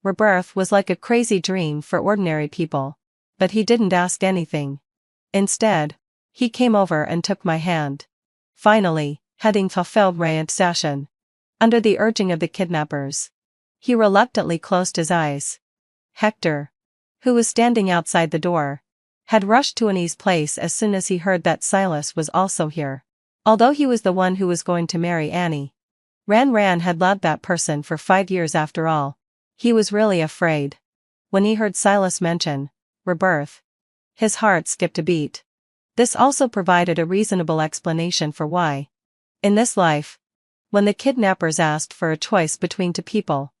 rebirth was like a crazy dream for ordinary people. But he didn't ask anything. Instead, he came over and took my hand. Finally, heading fulfilled right session. Under the urging of the kidnappers, he reluctantly closed his eyes. Hector, who was standing outside the door, had rushed to Annie's place as soon as he heard that Silas was also here. Although he was the one who was going to marry Annie, Ran had loved that person for 5 years after all. He was really afraid. When he heard Silas mention rebirth, his heart skipped a beat. This also provided a reasonable explanation for why. In this life, when the kidnappers asked for a choice between two people,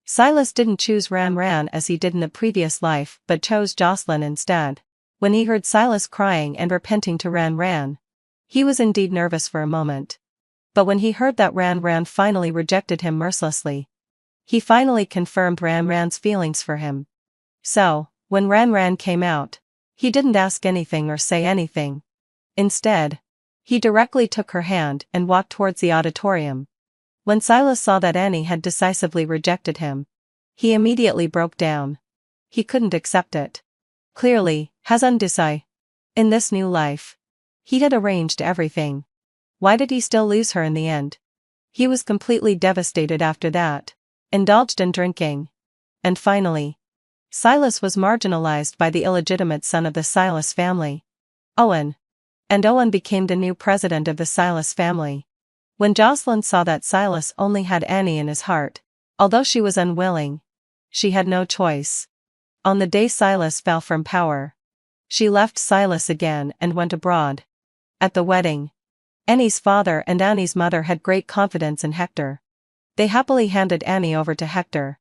Silas didn't choose Ran as he did in the previous life but chose Jocelyn instead. When he heard Silas crying and repenting to Ran, he was indeed nervous for a moment. But when he heard that Ran finally rejected him mercilessly, he finally confirmed Ran's feelings for him. So, when Ran came out, he didn't ask anything or say anything. Instead, he directly took her hand and walked towards the auditorium. When Silas saw that Annie had decisively rejected him, he immediately broke down. He couldn't accept it. Clearly, has undecide. In this new life, he had arranged everything. Why did he still lose her in the end? He was completely devastated after that, indulged in drinking. And finally, Silas was marginalized by the illegitimate son of the Silas family, Owen. And Owen became the new president of the Silas family. When Jocelyn saw that Silas only had Annie in his heart, although she was unwilling, she had no choice. On the day Silas fell from power, she left Silas again and went abroad. At the wedding, Annie's father and Annie's mother had great confidence in Hector. They happily handed Annie over to Hector.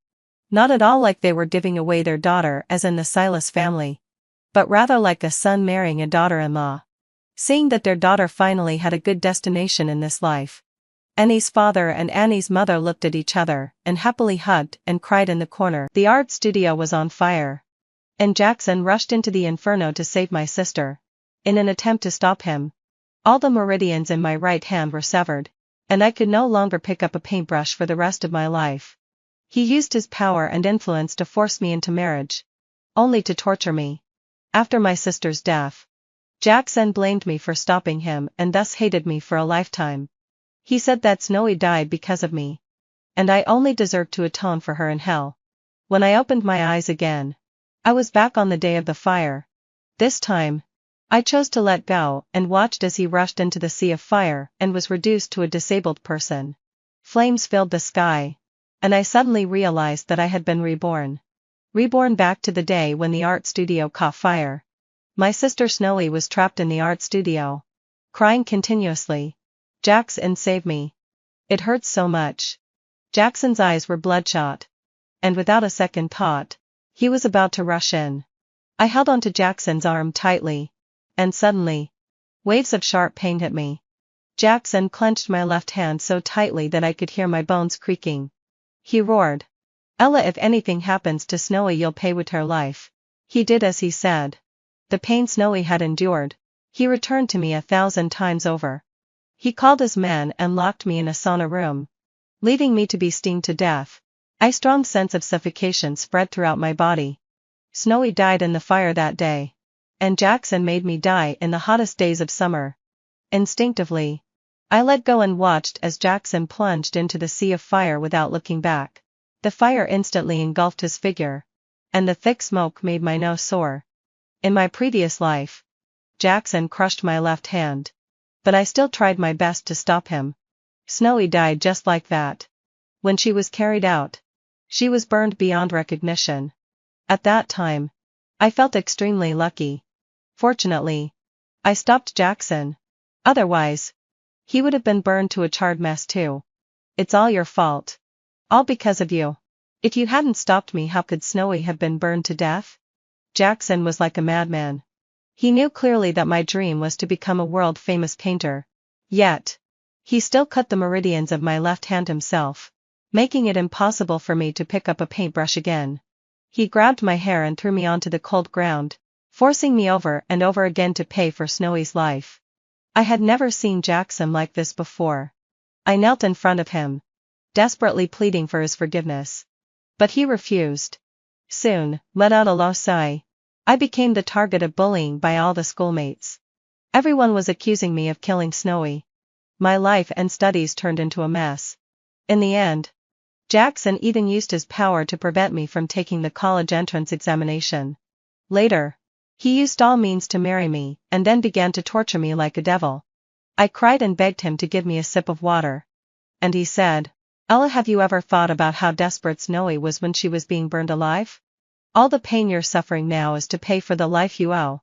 Not at all like they were giving away their daughter as in the Silas family, but rather like a son marrying a daughter-in-law. Seeing that their daughter finally had a good destination in this life, Annie's father and Annie's mother looked at each other and happily hugged and cried in the corner. The art studio was on fire. and Jackson rushed into the inferno to save my sister. In an attempt to stop him, all the meridians in my right hand were severed, and I could no longer pick up a paintbrush for the rest of my life. He used his power and influence to force me into marriage, only to torture me. After my sister's death, Jackson blamed me for stopping him and thus hated me for a lifetime. He said that Snowy died because of me, and I only deserved to atone for her in hell. When I opened my eyes again, I was back on the day of the fire. This time, I chose to let go and watched as he rushed into the sea of fire and was reduced to a disabled person. Flames filled the sky, and I suddenly realized that I had been reborn. Reborn back to the day when the art studio caught fire. My sister Snowy was trapped in the art studio, crying continuously, "Jackson, save me. It hurts so much." Jackson's eyes were bloodshot, and without a second thought, he was about to rush in. I held onto Jackson's arm tightly, and suddenly, waves of sharp pain hit me. Jackson clenched my left hand so tightly that I could hear my bones creaking. He roared, "Ella, if anything happens to Snowy, you'll pay with her life." He did as he said. The pain Snowy had endured, he returned to me 1,000 times over. He called his men and locked me in a sauna room, leaving me to be steamed to death. A strong sense of suffocation spread throughout my body. Snowy died in the fire that day, and Jackson made me die in the hottest days of summer. Instinctively, I let go and watched as Jackson plunged into the sea of fire without looking back. The fire instantly engulfed his figure, and the thick smoke made my nose sore. In my previous life, Jackson crushed my left hand, but I still tried my best to stop him. Snowy died just like that. When she was carried out, she was burned beyond recognition. At that time, I felt extremely lucky. Fortunately, I stopped Jackson. Otherwise, he would have been burned to a charred mess too. It's all your fault. All because of you. If you hadn't stopped me, how could Snowy have been burned to death? Jackson was like a madman. He knew clearly that my dream was to become a world-famous painter. Yet, he still cut the meridians of my left hand himself, making it impossible for me to pick up a paintbrush again. He grabbed my hair and threw me onto the cold ground, forcing me over and over again to pay for Snowy's life. I had never seen Jackson like this before. I knelt in front of him, desperately pleading for his forgiveness. But he refused. Soon, let out a low sigh, I became the target of bullying by all the schoolmates. Everyone was accusing me of killing Snowy. My life and studies turned into a mess. In the end, Jackson even used his power to prevent me from taking the college entrance examination. Later, he used all means to marry me, and then began to torture me like a devil. I cried and begged him to give me a sip of water. And he said, "Ella, have you ever thought about how desperate Snowy was when she was being burned alive? All the pain you're suffering now is to pay for the life you owe.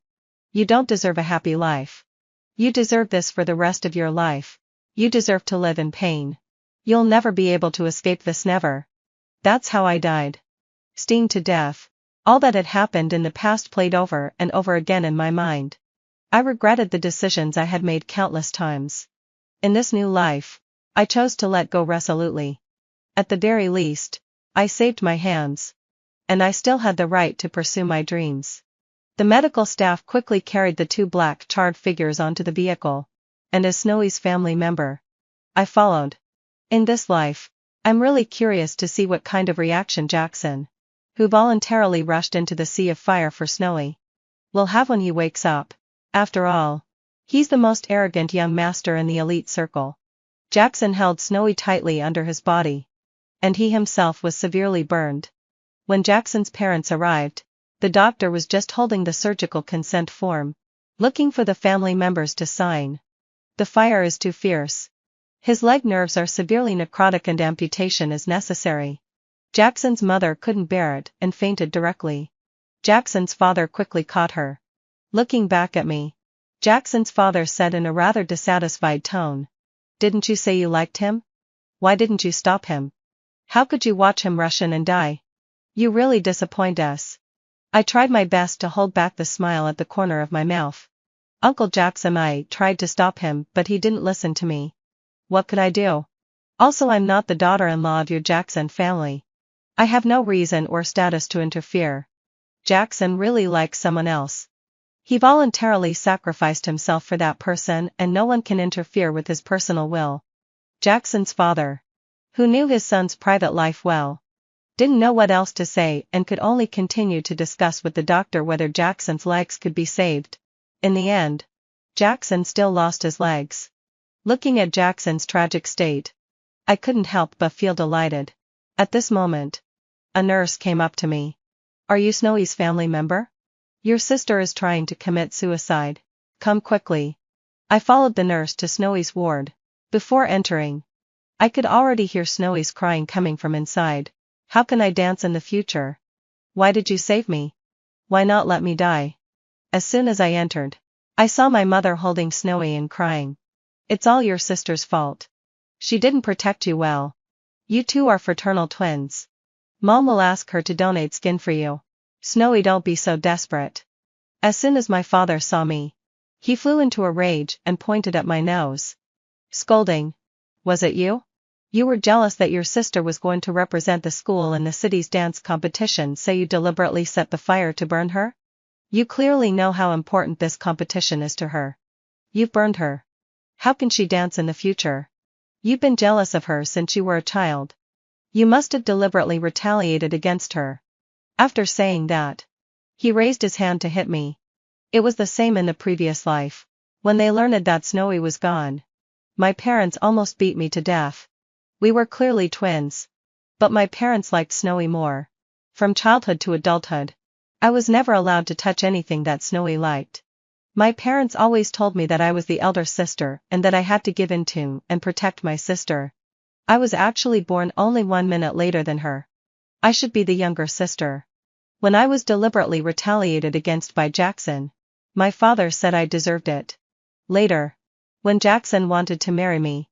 You don't deserve a happy life. You deserve this for the rest of your life. You deserve to live in pain. You'll never be able to escape this, never." That's how I died. Steamed to death. All that had happened in the past played over and over again in my mind. I regretted the decisions I had made countless times. In this new life, I chose to let go resolutely. At the very least, I saved my hands. And I still had the right to pursue my dreams. The medical staff quickly carried the two black charred figures onto the vehicle, and as Snowy's family member, I followed. In this life, I'm really curious to see what kind of reaction Jackson, who voluntarily rushed into the sea of fire for Snowy, will have when he wakes up. After all, he's the most arrogant young master in the elite circle. Jackson held Snowy tightly under his body, and he himself was severely burned. When Jackson's parents arrived, the doctor was just holding the surgical consent form, looking for the family members to sign. The fire is too fierce. His leg nerves are severely necrotic and amputation is necessary. Jackson's mother couldn't bear it and fainted directly. Jackson's father quickly caught her. Looking back at me, Jackson's father said in a rather dissatisfied tone, "Didn't you say you liked him? Why didn't you stop him? How could you watch him rush in and die? You really disappoint us." I tried my best to hold back the smile at the corner of my mouth. Uncle Jackson, I tried to stop him, but he didn't listen to me. What could I do? Also, I'm not the daughter-in-law of your Jackson family. I have no reason or status to interfere. Jackson really likes someone else. He voluntarily sacrificed himself for that person and no one can interfere with his personal will. Jackson's father, who knew his son's private life well, didn't know what else to say and could only continue to discuss with the doctor whether Jackson's legs could be saved. In the end, Jackson still lost his legs. Looking at Jackson's tragic state, I couldn't help but feel delighted. At this moment, a nurse came up to me. "Are you Snowy's family member? Your sister is trying to commit suicide. Come quickly." I followed the nurse to Snowy's ward. Before entering, I could already hear Snowy's crying coming from inside. "How can I dance in the future? Why did you save me? Why not let me die?" As soon as I entered, I saw my mother holding Snowy and crying. "It's all your sister's fault. She didn't protect you well. You two are fraternal twins. Mom will ask her to donate skin for you. Snowy, don't be so desperate." As soon as my father saw me, he flew into a rage and pointed at my nose, scolding. "Was it you? You were jealous that your sister was going to represent the school in the city's dance competition, so you deliberately set the fire to burn her? You clearly know how important this competition is to her. You've burned her. How can she dance in the future? You've been jealous of her since you were a child. You must have deliberately retaliated against her." After saying that, he raised his hand to hit me. It was the same in the previous life. When they learned that Snowy was gone, my parents almost beat me to death. We were clearly twins, but my parents liked Snowy more. From childhood to adulthood, I was never allowed to touch anything that Snowy liked. My parents always told me that I was the elder sister and that I had to give in to and protect my sister. I was actually born only 1 minute later than her. I should be the younger sister. When I was deliberately retaliated against by Jackson, my father said I deserved it. Later, when Jackson wanted to marry me,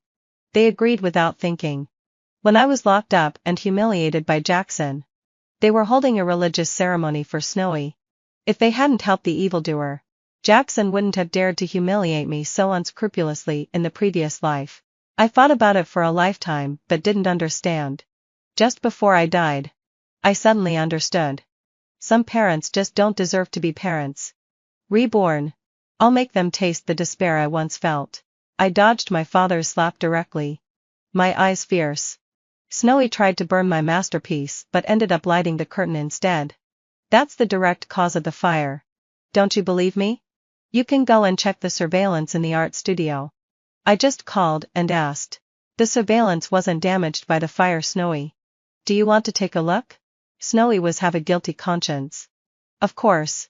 they agreed without thinking. When I was locked up and humiliated by Jackson, they were holding a religious ceremony for Snowy. If they hadn't helped the evildoer, Jackson wouldn't have dared to humiliate me so unscrupulously in the previous life. I thought about it for a lifetime but didn't understand. Just before I died, I suddenly understood. Some parents just don't deserve to be parents. Reborn. I'll make them taste the despair I once felt. I dodged my father's slap directly, my eyes fierce. Snowy tried to burn my masterpiece but ended up lighting the curtain instead. That's the direct cause of the fire. Don't you believe me? You can go and check the surveillance in the art studio. I just called and asked. The surveillance wasn't damaged by the fire. Snowy, do you want to take a look? Snowy was have a guilty conscience. Of course.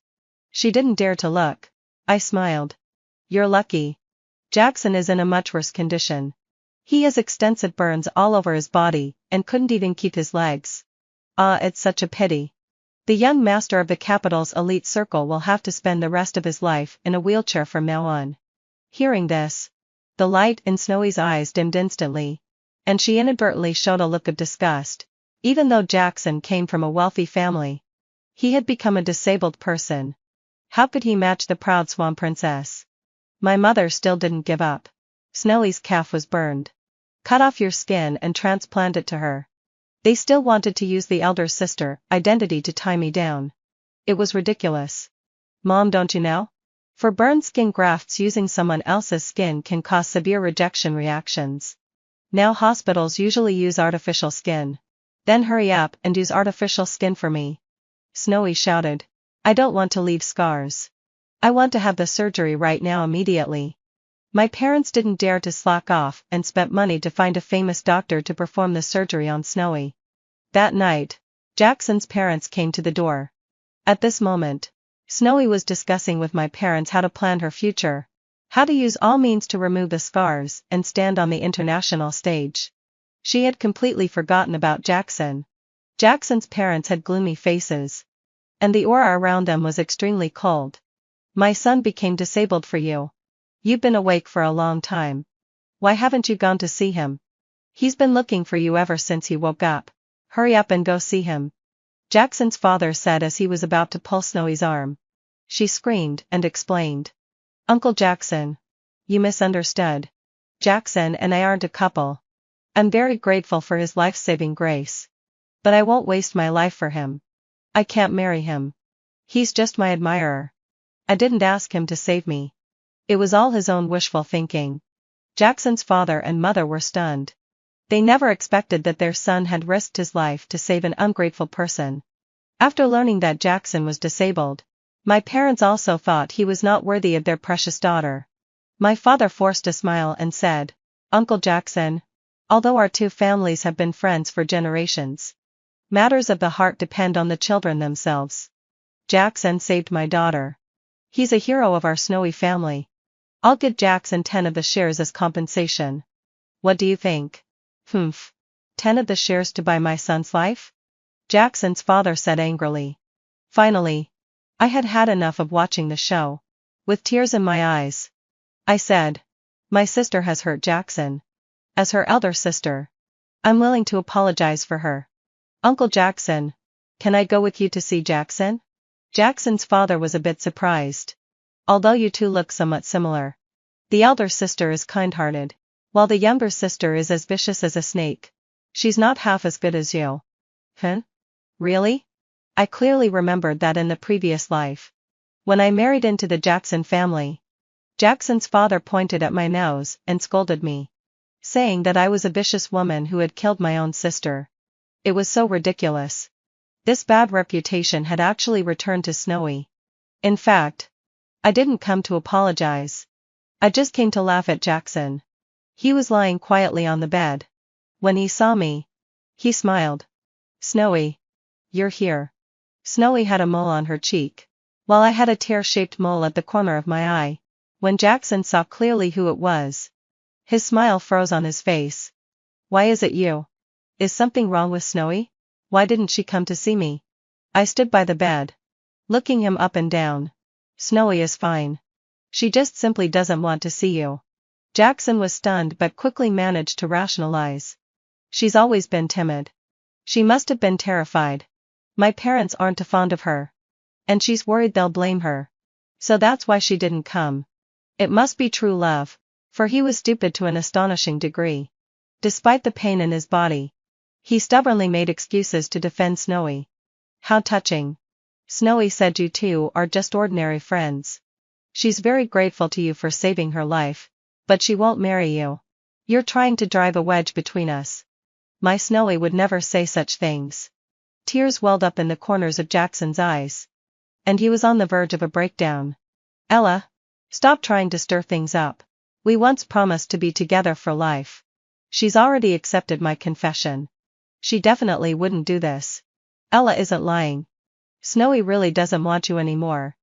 She didn't dare to look. I smiled. You're lucky. Jackson is in a much worse condition. He has extensive burns all over his body and couldn't even keep his legs. It's such a pity. The young master of the capital's elite circle will have to spend the rest of his life in a wheelchair from now on. Hearing this, the light in Snowy's eyes dimmed instantly, and she inadvertently showed a look of disgust. Even though Jackson came from a wealthy family, he had become a disabled person. How could he match the proud Swan Princess? My mother still didn't give up. Snowy's calf was burned. Cut off your skin and transplant it to her. They still wanted to use the elder sister identity to tie me down. It was ridiculous. Mom, don't you know? For burned skin grafts, using someone else's skin can cause severe rejection reactions. Now hospitals usually use artificial skin. Then hurry up and use artificial skin for me. Snowy shouted. I don't want to leave scars. I want to have the surgery right now, immediately. My parents didn't dare to slack off and spent money to find a famous doctor to perform the surgery on Snowy. That night, Jackson's parents came to the door. At this moment, Snowy was discussing with my parents how to plan her future, how to use all means to remove the scars and stand on the international stage. She had completely forgotten about Jackson. Jackson's parents had gloomy faces, and the aura around them was extremely cold. My son became disabled for you. You've been awake for a long time. Why haven't you gone to see him? He's been looking for you ever since he woke up. Hurry up and go see him. Jackson's father said as he was about to pull Snowy's arm. She screamed and explained. Uncle Jackson, you misunderstood. Jackson and I aren't a couple. I'm very grateful for his life-saving grace. But I won't waste my life for him. I can't marry him. He's just my admirer. I didn't ask him to save me. It was all his own wishful thinking. Jackson's father and mother were stunned. They never expected that their son had risked his life to save an ungrateful person. After learning that Jackson was disabled, my parents also thought he was not worthy of their precious daughter. My father forced a smile and said, "Uncle Jackson, although our two families have been friends for generations, matters of the heart depend on the children themselves. Jackson saved my daughter. He's a hero of our Snowy family. I'll give Jackson 10 of the shares as compensation. What do you think?" "Humph. 10 of the shares to buy my son's life?" Jackson's father said angrily. Finally, I had had enough of watching the show. With tears in my eyes, I said, "My sister has hurt Jackson. As her elder sister, I'm willing to apologize for her. Uncle Jackson, can I go with you to see Jackson?" Jackson's father was a bit surprised. "Although you two look somewhat similar. The elder sister is kind-hearted, while the younger sister is as vicious as a snake. She's not half as good as you." "Huh? Really?" I clearly remembered that in the previous life, when I married into the Jackson family, Jackson's father pointed at my nose and scolded me, saying that I was a vicious woman who had killed my own sister. It was so ridiculous. This bad reputation had actually returned to Snowy. In fact, I didn't come to apologize. I just came to laugh at Jackson. He was lying quietly on the bed. When he saw me, he smiled. "Snowy, you're here." Snowy had a mole on her cheek, while I had a tear-shaped mole at the corner of my eye. When Jackson saw clearly who it was, his smile froze on his face. "Why is it you? Is something wrong with Snowy? Why didn't she come to see me?" I stood by the bed, looking him up and down. "Snowy is fine. She just simply doesn't want to see you." Jackson was stunned but quickly managed to rationalize. "She's always been timid. She must have been terrified. My parents aren't fond of her. And she's worried they'll blame her. So that's why she didn't come. It must be true love, for he was stupid to an astonishing degree. Despite the pain in his body, he stubbornly made excuses to defend Snowy. How touching. Snowy said you two are just ordinary friends. She's very grateful to you for saving her life, but she won't marry you. You're trying to drive a wedge between us." My Snowy would never say such things. Tears welled up in the corners of Jackson's eyes, and he was on the verge of a breakdown. "Ella, stop trying to stir things up. We once promised to be together for life. She's already accepted my confession. She definitely wouldn't do this. Ella isn't lying. Snowy really doesn't want you anymore."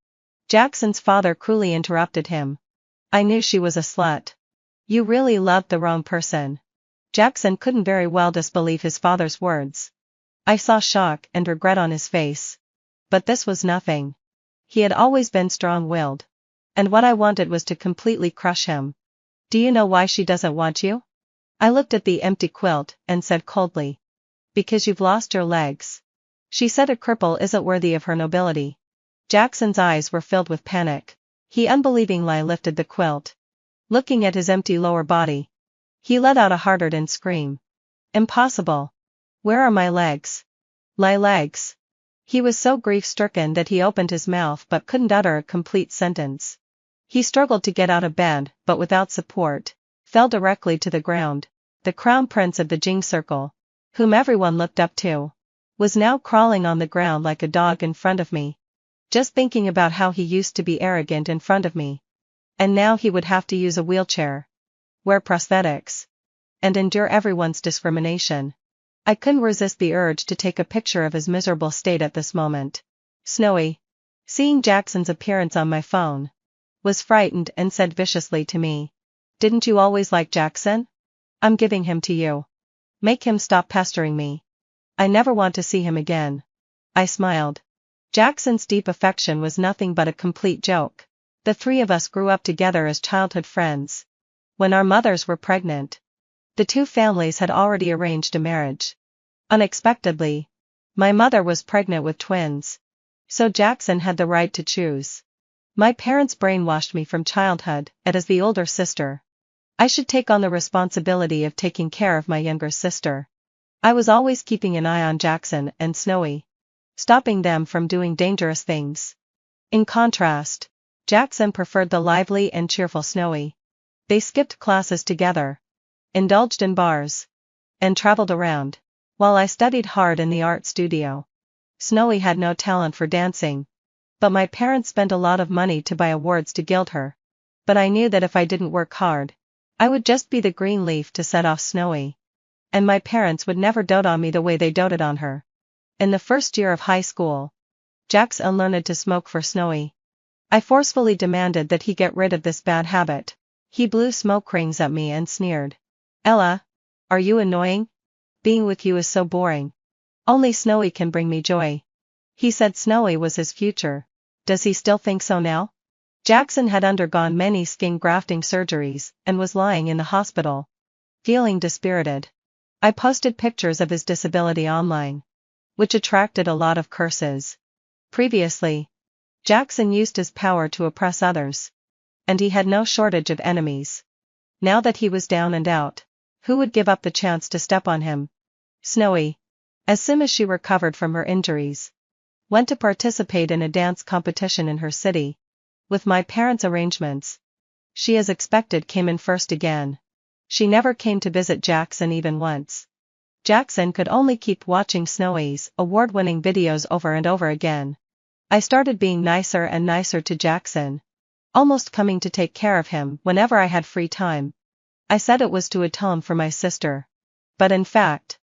Jackson's father cruelly interrupted him. "I knew she was a slut. You really loved the wrong person." Jackson couldn't very well disbelieve his father's words. I saw shock and regret on his face. But this was nothing. He had always been strong-willed. And what I wanted was to completely crush him. "Do you know why she doesn't want you?" I looked at the empty quilt and said coldly. "Because you've lost your legs. She said a cripple isn't worthy of her nobility." Jackson's eyes were filled with panic. He unbelievingly lifted the quilt. Looking at his empty lower body, he let out a heart-rending scream. "Impossible. Where are my legs? My legs?" He was so grief-stricken that he opened his mouth but couldn't utter a complete sentence. He struggled to get out of bed, but without support, fell directly to the ground. The crown prince of the Jing circle, whom everyone looked up to, was now crawling on the ground like a dog in front of me. Just thinking about how he used to be arrogant in front of me. And now he would have to use a wheelchair, wear prosthetics, and endure everyone's discrimination. I couldn't resist the urge to take a picture of his miserable state at this moment. Snowy, seeing Jackson's appearance on my phone, was frightened and said viciously to me, "Didn't you always like Jackson? I'm giving him to you. Make him stop pestering me. I never want to see him again." I smiled. Jackson's deep affection was nothing but a complete joke. The three of us grew up together as childhood friends. When our mothers were pregnant, the two families had already arranged a marriage. Unexpectedly, my mother was pregnant with twins. So Jackson had the right to choose. My parents brainwashed me from childhood, and as the older sister, I should take on the responsibility of taking care of my younger sister. I was always keeping an eye on Jackson and Snowy. stopping them from doing dangerous things. In contrast, Jackson preferred the lively and cheerful Snowy. They skipped classes together, indulged in bars, and traveled around, while I studied hard in the art studio. Snowy had no talent for dancing, but my parents spent a lot of money to buy awards to gild her. But I knew that if I didn't work hard, I would just be the green leaf to set off Snowy. And my parents would never dote on me the way they doted on her. In the first year of high school, Jackson learned to smoke for Snowy. I forcefully demanded that he get rid of this bad habit. He blew smoke rings at me and sneered. "Ella, are you annoying? Being with you is so boring. Only Snowy can bring me joy." He said Snowy was his future. Does he still think so now? Jackson had undergone many skin grafting surgeries and was lying in the hospital, feeling dispirited. I posted pictures of his disability online, which attracted a lot of curses. Previously, Jackson used his power to oppress others, and he had no shortage of enemies. Now that he was down and out, who would give up the chance to step on him? Snowy, as soon as she recovered from her injuries, went to participate in a dance competition in her city. With my parents' arrangements, she as expected came in first again. She never came to visit Jackson even once. Jackson could only keep watching Snowy's award-winning videos over and over again. I started being nicer and nicer to Jackson, almost coming to take care of him whenever I had free time. I said it was to atone for my sister. But in fact,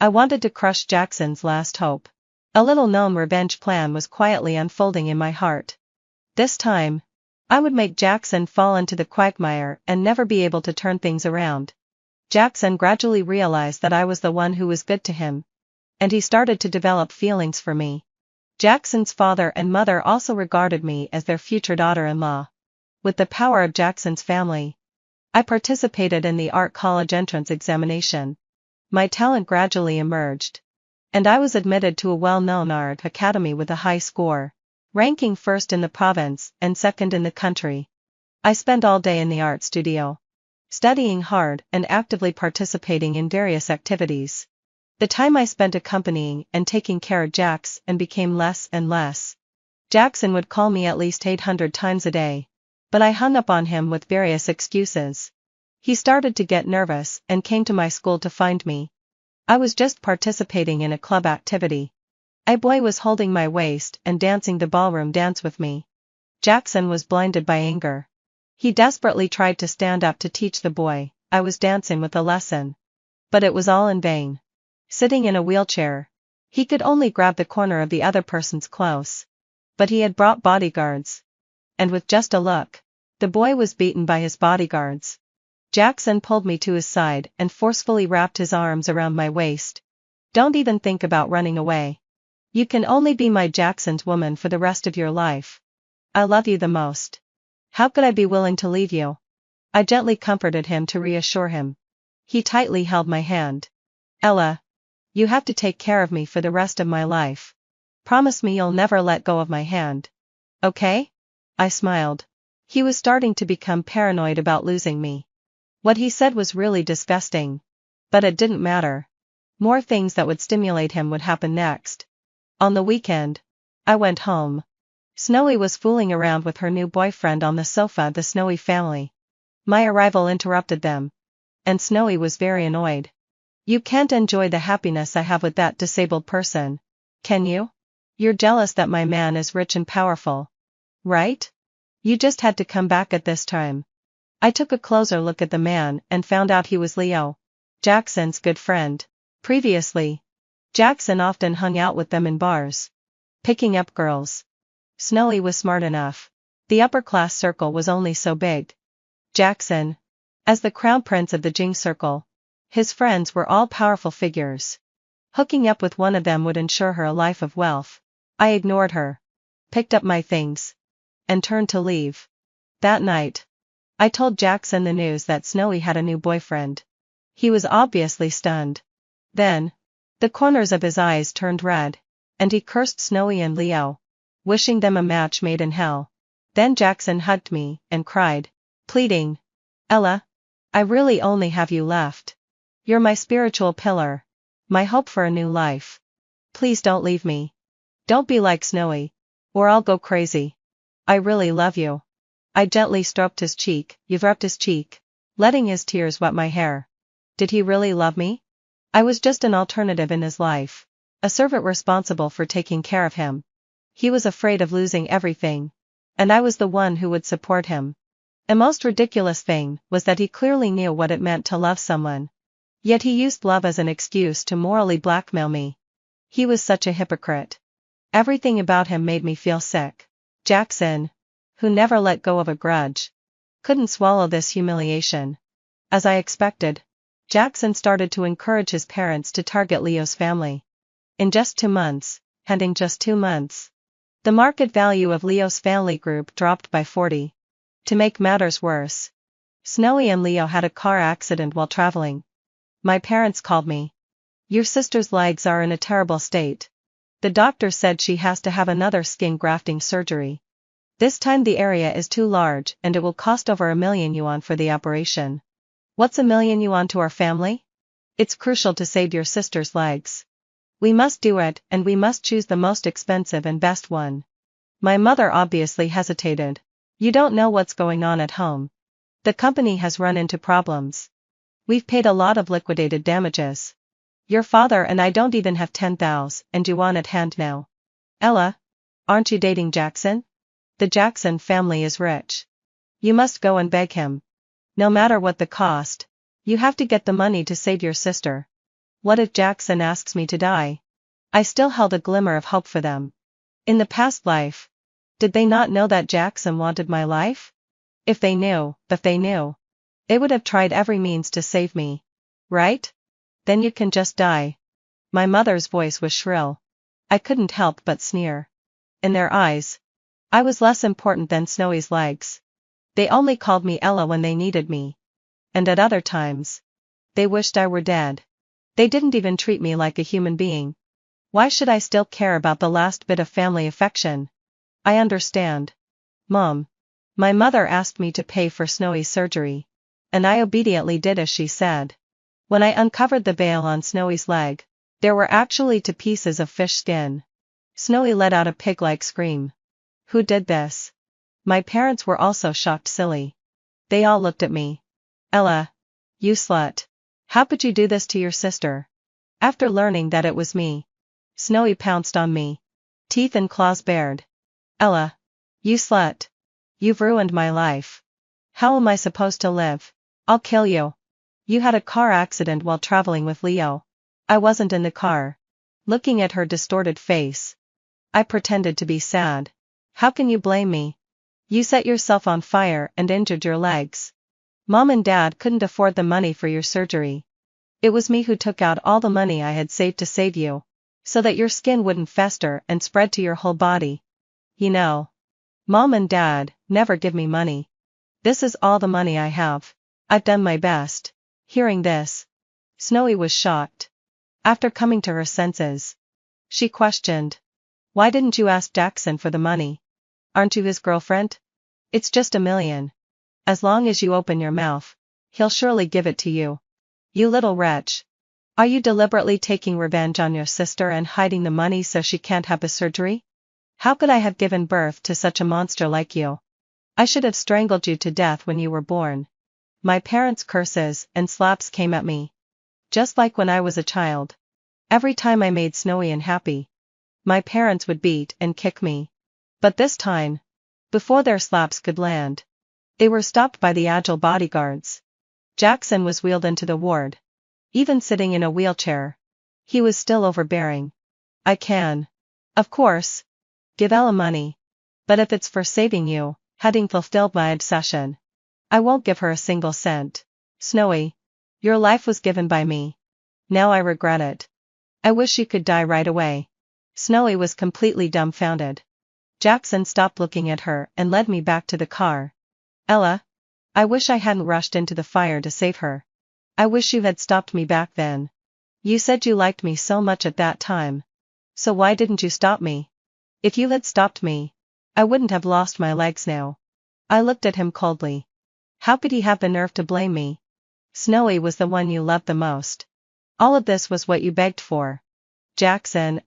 I wanted to crush Jackson's last hope. A little-known revenge plan was quietly unfolding in my heart. This time, I would make Jackson fall into the quagmire and never be able to turn things around. Jackson gradually realized that I was the one who was good to him, and he started to develop feelings for me. Jackson's father and mother also regarded me as their future daughter-in-law. With the power of Jackson's family, I participated in the art college entrance examination. My talent gradually emerged, and I was admitted to a well-known art academy with a high score, ranking first in the province and second in the country. I spent all day in the art studio, studying hard and actively participating in various activities. The time I spent accompanying and taking care of Jackson became less and less. Jackson would call me at least 800 times a day, but I hung up on him with various excuses. He started to get nervous and came to my school to find me. I was just participating in a club activity. A boy was holding my waist and dancing the ballroom dance with me. Jackson was blinded by anger. He desperately tried to stand up to teach the boy I was dancing with a lesson. But it was all in vain. Sitting in a wheelchair, he could only grab the corner of the other person's clothes. But he had brought bodyguards. And with just a look, the boy was beaten by his bodyguards. Jackson pulled me to his side and forcefully wrapped his arms around my waist. "Don't even think about running away. You can only be my Jackson's woman for the rest of your life. I love you the most. How could I be willing to leave you?" I gently comforted him to reassure him. He tightly held my hand. "Ella, you have to take care of me for the rest of my life. Promise me you'll never let go of my hand. Okay?" I smiled. He was starting to become paranoid about losing me. What he said was really disgusting. But it didn't matter. More things that would stimulate him would happen next. On the weekend, I went home. Snowy was fooling around with her new boyfriend on the sofa of the Snowy family. My arrival interrupted them, and Snowy was very annoyed. "You can't enjoy the happiness I have with that disabled person, can you? You're jealous that my man is rich and powerful, right? You just had to come back at this time." I took a closer look at the man and found out he was Leo, Jackson's good friend. Previously, Jackson often hung out with them in bars, picking up girls. Snowy was smart enough. The upper-class circle was only so big. Jackson, as the crown prince of the Jing circle, his friends were all powerful figures. Hooking up with one of them would ensure her a life of wealth. I ignored her, picked up my things, and turned to leave. That night, I told Jackson the news that Snowy had a new boyfriend. He was obviously stunned. Then, the corners of his eyes turned red, and he cursed Snowy and Leo, wishing them a match made in hell. Then Jackson hugged me and cried, pleading, "Ella, I really only have you left. You're my spiritual pillar, my hope for a new life. Please don't leave me." Don't be like Snowy, or I'll go crazy. I really love you. I gently stroked his cheek, rubbed his cheek, letting his tears wet my hair. Did he really love me? I was just an alternative in his life, a servant responsible for taking care of him. He was afraid of losing everything, and I was the one who would support him. The most ridiculous thing was that he clearly knew what it meant to love someone. Yet he used love as an excuse to morally blackmail me. He was such a hypocrite. Everything about him made me feel sick. Jackson, who never let go of a grudge, couldn't swallow this humiliation. As I expected, Jackson started to encourage his parents to target Leo's family. In just 2 months, and in just 2 months, the market value of Leo's family group dropped by 40. To make matters worse, Snowy and Leo had a car accident while traveling. My parents called me. Your sister's legs are in a terrible state. The doctor said she has to have another skin grafting surgery. This time the area is too large and it will cost over $1,000,000 for the operation. What's $1,000,000 to our family? It's crucial to save your sister's legs. We must do it, and we must choose the most expensive and best one. My mother obviously hesitated. You don't know what's going on at home. The company has run into problems. We've paid a lot of liquidated damages. Your father and I don't even have $10,000 at hand now. Ella, aren't you dating Jackson? The Jackson family is rich. You must go and beg him. No matter what the cost, you have to get the money to save your sister. What if Jackson asks me to die? I still held a glimmer of hope for them. In the past life, did they not know that Jackson wanted my life? If they knew, they would have tried every means to save me. Right? Then you can just die. My mother's voice was shrill. I couldn't help but sneer. In their eyes, I was less important than Snowy's legs. They only called me Ella when they needed me. And at other times, they wished I were dead. They didn't even treat me like a human being. Why should I still care about the last bit of family affection? I understand. Mom. My mother asked me to pay for Snowy's surgery. And I obediently did as she said. When I uncovered the veil on Snowy's leg, there were actually 2 pieces of fish skin. Snowy let out a pig-like scream. Who did this? My parents were also shocked silly. They all looked at me. Ella. You slut. How could you do this to your sister? After learning that it was me, Snowy pounced on me. Teeth and claws bared. Ella. You slut. You've ruined my life. How am I supposed to live? I'll kill you. You had a car accident while traveling with Leo. I wasn't in the car. Looking at her distorted face, I pretended to be sad. How can you blame me? You set yourself on fire and injured your legs. Mom and Dad couldn't afford the money for your surgery. It was me who took out all the money I had saved to save you, so that your skin wouldn't fester and spread to your whole body. You know, Mom and Dad never give me money. This is all the money I have. I've done my best. Hearing this, Snowy was shocked. After coming to her senses, she questioned. Why didn't you ask Jackson for the money? Aren't you his girlfriend? It's just $1 million. As long as you open your mouth, he'll surely give it to you. You little wretch. Are you deliberately taking revenge on your sister and hiding the money so she can't have a surgery? How could I have given birth to such a monster like you? I should have strangled you to death when you were born. My parents' curses and slaps came at me. Just like when I was a child. Every time I made Snowy unhappy, my parents would beat and kick me. But this time, before their slaps could land, they were stopped by the agile bodyguards. Jackson was wheeled into the ward. Even sitting in a wheelchair, he was still overbearing. I can, of course, give Ella money. But if it's for saving you, having fulfilled my obsession, I won't give her a single cent. Snowy, your life was given by me. Now I regret it. I wish you could die right away. Snowy was completely dumbfounded. Jackson stopped looking at her and led me back to the car. Ella, I wish I hadn't rushed into the fire to save her. I wish you had stopped me back then. You said you liked me so much at that time. So why didn't you stop me? If you had stopped me, I wouldn't have lost my legs now. I looked at him coldly. How could he have the nerve to blame me? Snowy was the one you loved the most. All of this was what you begged for. Jackson,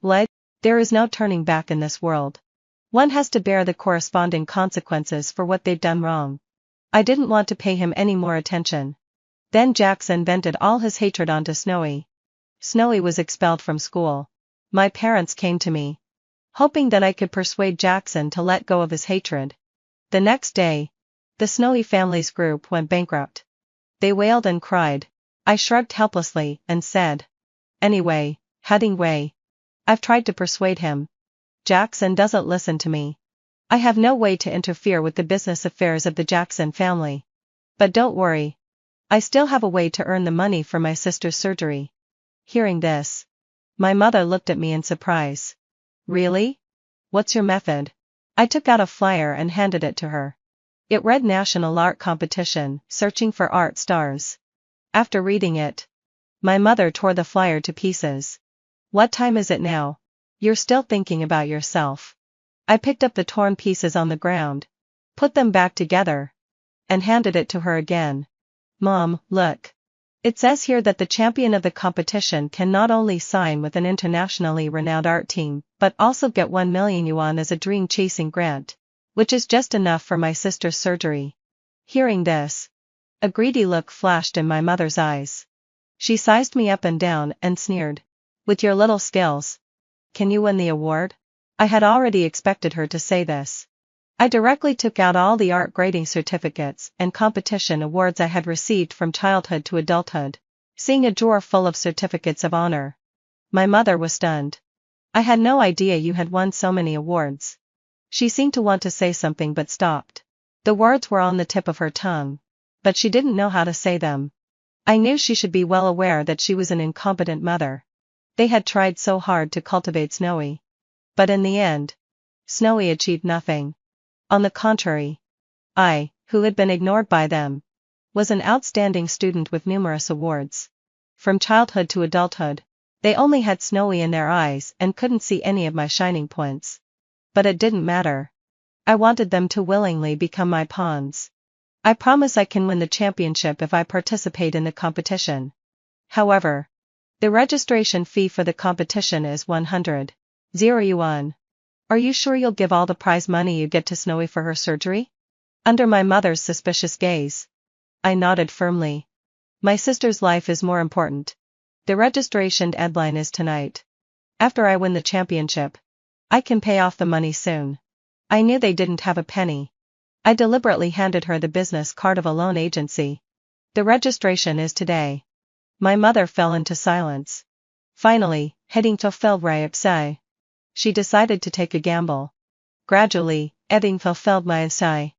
There is no turning back in this world. One has to bear the corresponding consequences for what they've done wrong. I didn't want to pay him any more attention. Then Jackson vented all his hatred onto Snowy. Snowy was expelled from school. My parents came to me, hoping that I could persuade Jackson to let go of his hatred. The next day, the Snowy family's group went bankrupt. They wailed and cried. I shrugged helplessly and said, "Anyway, Headingway. I've tried to persuade him. Jackson doesn't listen to me. I have no way to interfere with the business affairs of the Jackson family. But don't worry. I still have a way to earn the money for my sister's surgery." Hearing this, my mother looked at me in surprise. "Really? What's your method?" I took out a flyer and handed it to her. It read National Art Competition, searching for art stars. After reading it, my mother tore the flyer to pieces. "What time is it now? You're still thinking about yourself." I picked up the torn pieces on the ground, put them back together, and handed it to her again. "Mom, look. It says here that the champion of the competition can not only sign with an internationally renowned art team, but also get 1 million yuan as a dream-chasing grant, which is just enough for my sister's surgery." Hearing this, a greedy look flashed in my mother's eyes. She sized me up and down and sneered. "With your little skills, can you win the award?" I had already expected her to say this. I directly took out all the art grading certificates and competition awards I had received from childhood to adulthood, seeing a drawer full of certificates of honor. My mother was stunned. "I had no idea you had won so many awards." She seemed to want to say something but stopped. The words were on the tip of her tongue, but she didn't know how to say them. I knew she should be well aware that she was an incompetent mother. They had tried so hard to cultivate Snowy. But in the end, Snowy achieved nothing. On the contrary, I, who had been ignored by them, was an outstanding student with numerous awards. From childhood to adulthood, they only had Snowy in their eyes and couldn't see any of my shining points. But it didn't matter. I wanted them to willingly become my pawns. "I promise I can win the championship if I participate in the competition. However, the registration fee for the competition is 100 yuan. Are you sure you'll give all the prize money you get to Snowy for her surgery?" Under my mother's suspicious gaze, I nodded firmly. "My sister's life is more important. The registration deadline is tonight. After I win the championship, I can pay off the money soon." I knew they didn't have a penny. I deliberately handed her the business card of a loan agency. "The registration is today." My mother fell into silence. Finally, heading to Filray. She decided to take a gamble. Gradually, Edding fulfilled my essay.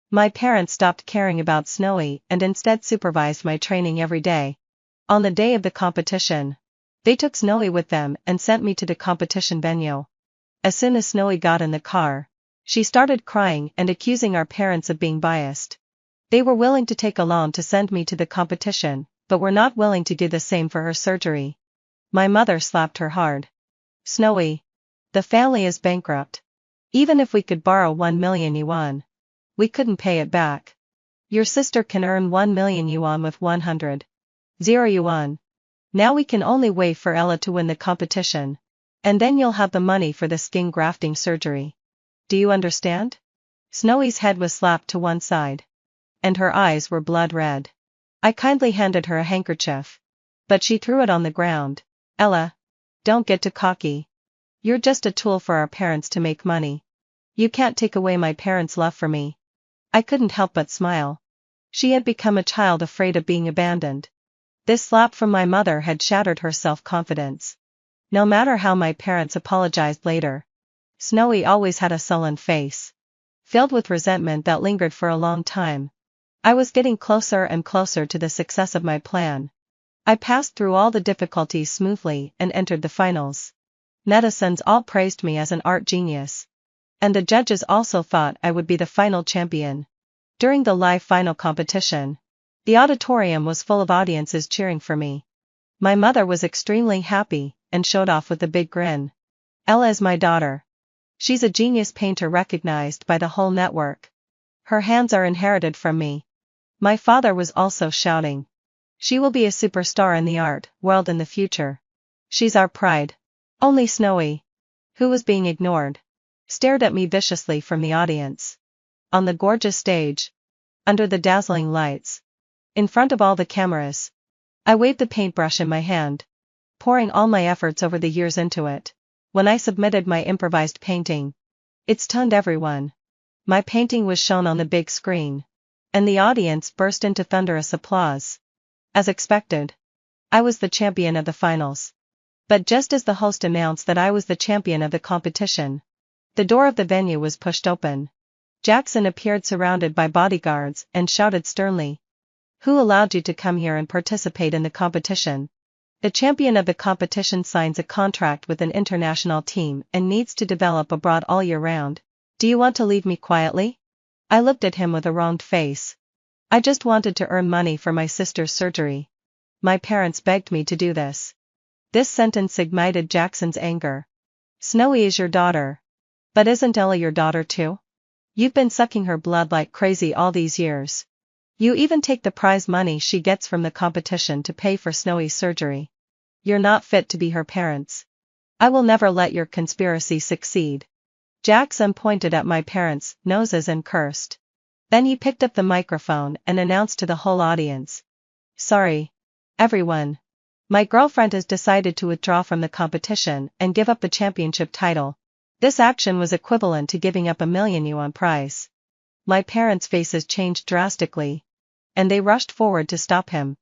My parents stopped caring about Snowy and instead supervised my training every day. On the day of the competition, they took Snowy with them and sent me to the competition venue. As soon as Snowy got in the car, she started crying and accusing our parents of being biased. They were willing to take a loan to send me to the competition, but were not willing to do the same for her surgery. My mother slapped her hard. "Snowy, the family is bankrupt. Even if we could borrow 1 million yuan, we couldn't pay it back. Your sister can earn 1 million yuan with 100 yuan. Now we can only wait for Ella to win the competition, and then you'll have the money for the skin grafting surgery. Do you understand?" Snowy's head was slapped to one side, and her eyes were blood red. I kindly handed her a handkerchief, but she threw it on the ground. "Ella, don't get too cocky. You're just a tool for our parents to make money. You can't take away my parents' love for me." I couldn't help but smile. She had become a child afraid of being abandoned. This slap from my mother had shattered her self-confidence. No matter how my parents apologized later, Snowy always had a sullen face, filled with resentment that lingered for a long time. I was getting closer and closer to the success of my plan. I passed through all the difficulties smoothly and entered the finals. Netizens all praised me as an art genius. And the judges also thought I would be the final champion. During the live final competition, the auditorium was full of audiences cheering for me. My mother was extremely happy and showed off with a big grin. "Ella is my daughter. She's a genius painter recognized by the whole network. Her hands are inherited from me." My father was also shouting. "She will be a superstar in the art world in the future. She's our pride." Only Snowy, who was being ignored, stared at me viciously from the audience. On the gorgeous stage, under the dazzling lights, in front of all the cameras, I waved the paintbrush in my hand, pouring all my efforts over the years into it. When I submitted my improvised painting, it stunned everyone. My painting was shown on the big screen, and the audience burst into thunderous applause. As expected, I was the champion of the finals. But just as the host announced that I was the champion of the competition, the door of the venue was pushed open. Jackson appeared surrounded by bodyguards and shouted sternly, "Who allowed you to come here and participate in the competition? The champion of the competition signs a contract with an international team and needs to develop abroad all year round. Do you want to leave me quietly?" I looked at him with a wronged face. I just wanted to earn money for my sister's surgery. My parents begged me to do this. This sentence ignited Jackson's anger. "Snowy is your daughter. But isn't Ella your daughter too? You've been sucking her blood like crazy all these years. You even take the prize money she gets from the competition to pay for Snowy's surgery. You're not fit to be her parents. I will never let your conspiracy succeed." Jackson pointed at my parents' noses and cursed. Then he picked up the microphone and announced to the whole audience, "Sorry, everyone. My girlfriend has decided to withdraw from the competition and give up the championship title. This action was equivalent to giving up $1,000,000 prize." My parents' faces changed drastically, and they rushed forward to stop him.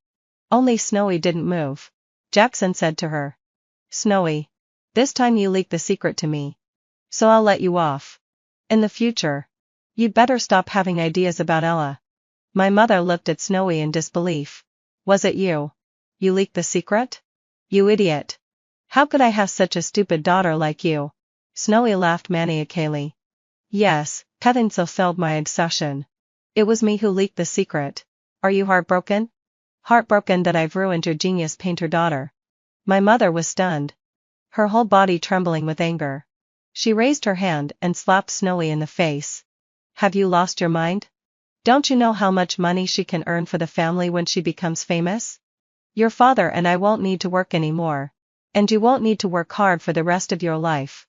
Only Snowy didn't move. Jackson said to her, "Snowy, this time you leaked the secret to me, so I'll let you off. In the future, you'd better stop having ideas about Ella." My mother looked at Snowy in disbelief. "Was it you? You leaked the secret? You idiot. How could I have such a stupid daughter like you?" Snowy laughed maniacally. "Yes, cutting so filled my obsession. It was me who leaked the secret. Are you heartbroken? Heartbroken that I've ruined your genius painter daughter?" My mother was stunned, her whole body trembling with anger. She raised her hand and slapped Snowy in the face. "Have you lost your mind? Don't you know how much money she can earn for the family when she becomes famous? Your father and I won't need to work anymore, and you won't need to work hard for the rest of your life.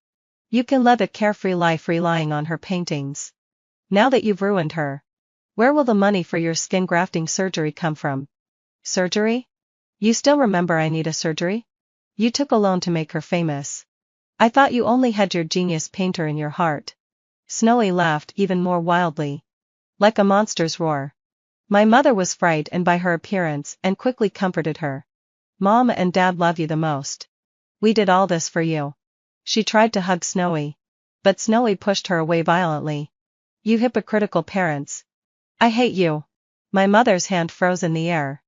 You can live a carefree life relying on her paintings. Now that you've ruined her, where will the money for your skin grafting surgery come from?" "Surgery? You still remember I need a surgery? You took a loan to make her famous. I thought you only had your genius painter in your heart." Snowy laughed even more wildly, like a monster's roar. My mother was frightened by her appearance and quickly comforted her. "Mom and Dad love you the most. We did all this for you." She tried to hug Snowy, but Snowy pushed her away violently. "You hypocritical parents. I hate you." My mother's hand froze in the air,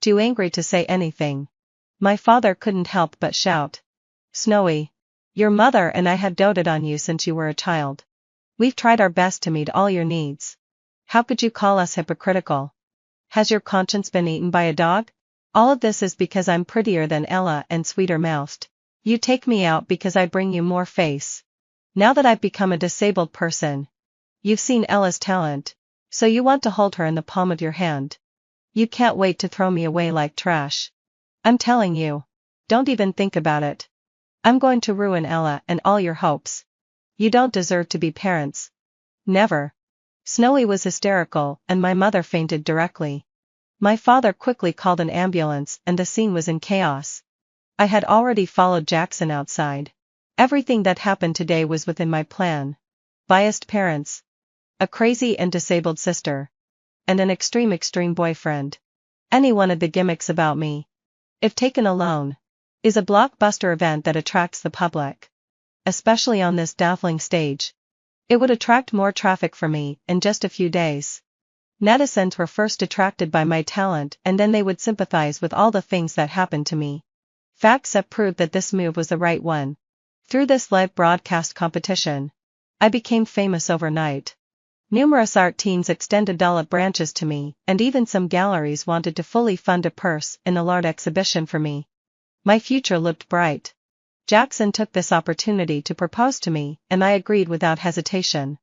too angry to say anything. My father couldn't help but shout, "Snowy, your mother and I have doted on you since you were a child. We've tried our best to meet all your needs. How could you call us hypocritical? Has your conscience been eaten by a dog? All of this is because I'm prettier than Ella and sweeter mouthed. You take me out because I bring you more face. Now that I've become a disabled person, you've seen Ella's talent, so you want to hold her in the palm of your hand. You can't wait to throw me away like trash. I'm telling you, don't even think about it. I'm going to ruin Ella and all your hopes. You don't deserve to be parents. Never." Snowy was hysterical and my mother fainted directly. My father quickly called an ambulance and the scene was in chaos. I had already followed Jackson outside. Everything that happened today was within my plan. Biased parents, a crazy and disabled sister, and an extreme boyfriend. Any one of the gimmicks about me, if taken alone, is a blockbuster event that attracts the public. Especially on this dazzling stage. It would attract more traffic for me in just a few days. Netizens were first attracted by my talent and then they would sympathize with all the things that happened to me. Facts have proved that this move was the right one. Through this live broadcast competition, I became famous overnight. Numerous art teams extended olive branches to me, and even some galleries wanted to fully fund a purse in a large exhibition for me. My future looked bright. Jackson took this opportunity to propose to me, and I agreed without hesitation.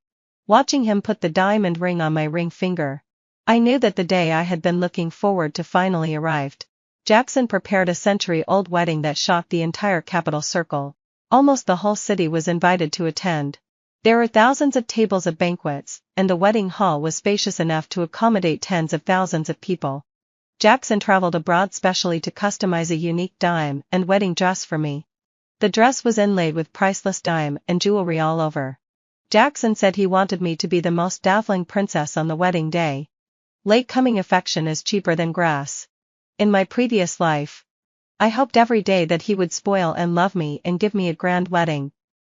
Watching him put the diamond ring on my ring finger, I knew that the day I had been looking forward to finally arrived. Jackson prepared a century-old wedding that shocked the entire capital circle. Almost the whole city was invited to attend. There were thousands of tables of banquets, and the wedding hall was spacious enough to accommodate tens of thousands of people. Jackson traveled abroad specially to customize a unique dime and wedding dress for me. The dress was inlaid with priceless dime and jewelry all over. Jackson said he wanted me to be the most dazzling princess on the wedding day. Late-coming affection is cheaper than grass. In my previous life, I hoped every day that he would spoil and love me and give me a grand wedding.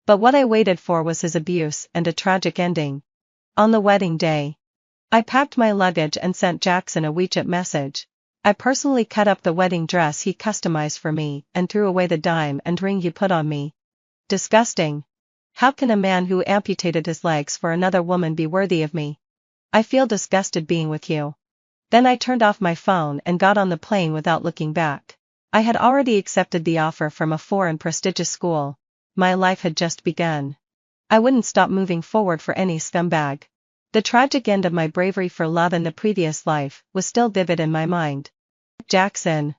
But what I waited for was his abuse and a tragic ending. On the wedding day, I packed my luggage and sent Jackson a WeChat message. I personally cut up the wedding dress he customized for me and threw away the dime and ring he put on me. Disgusting. How can a man who amputated his legs for another woman be worthy of me? I feel disgusted being with you. Then I turned off my phone and got on the plane without looking back. I had already accepted the offer from a foreign prestigious school. My life had just begun. I wouldn't stop moving forward for any scumbag. The tragic end of my bravery for love in the previous life was still vivid in my mind. Jackson.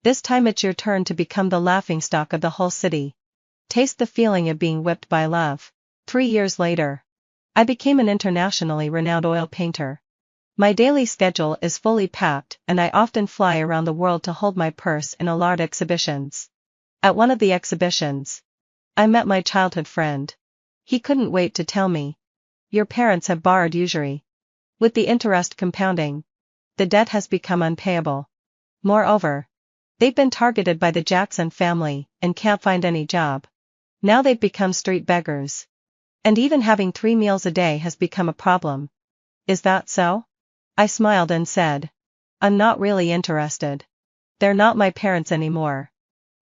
This time it's your turn to become the laughingstock of the whole city. Taste the feeling of being whipped by love. 3 years later, I became an internationally renowned oil painter. My daily schedule is fully packed and I often fly around the world to hold my purse in art exhibitions. At one of the exhibitions, I met my childhood friend. He couldn't wait to tell me. Your parents have borrowed usury. With the interest compounding, the debt has become unpayable. Moreover, they've been targeted by the Jackson family and can't find any job. Now they've become street beggars. And even having 3 meals a day has become a problem. Is that so? I smiled and said, I'm not really interested. They're not my parents anymore.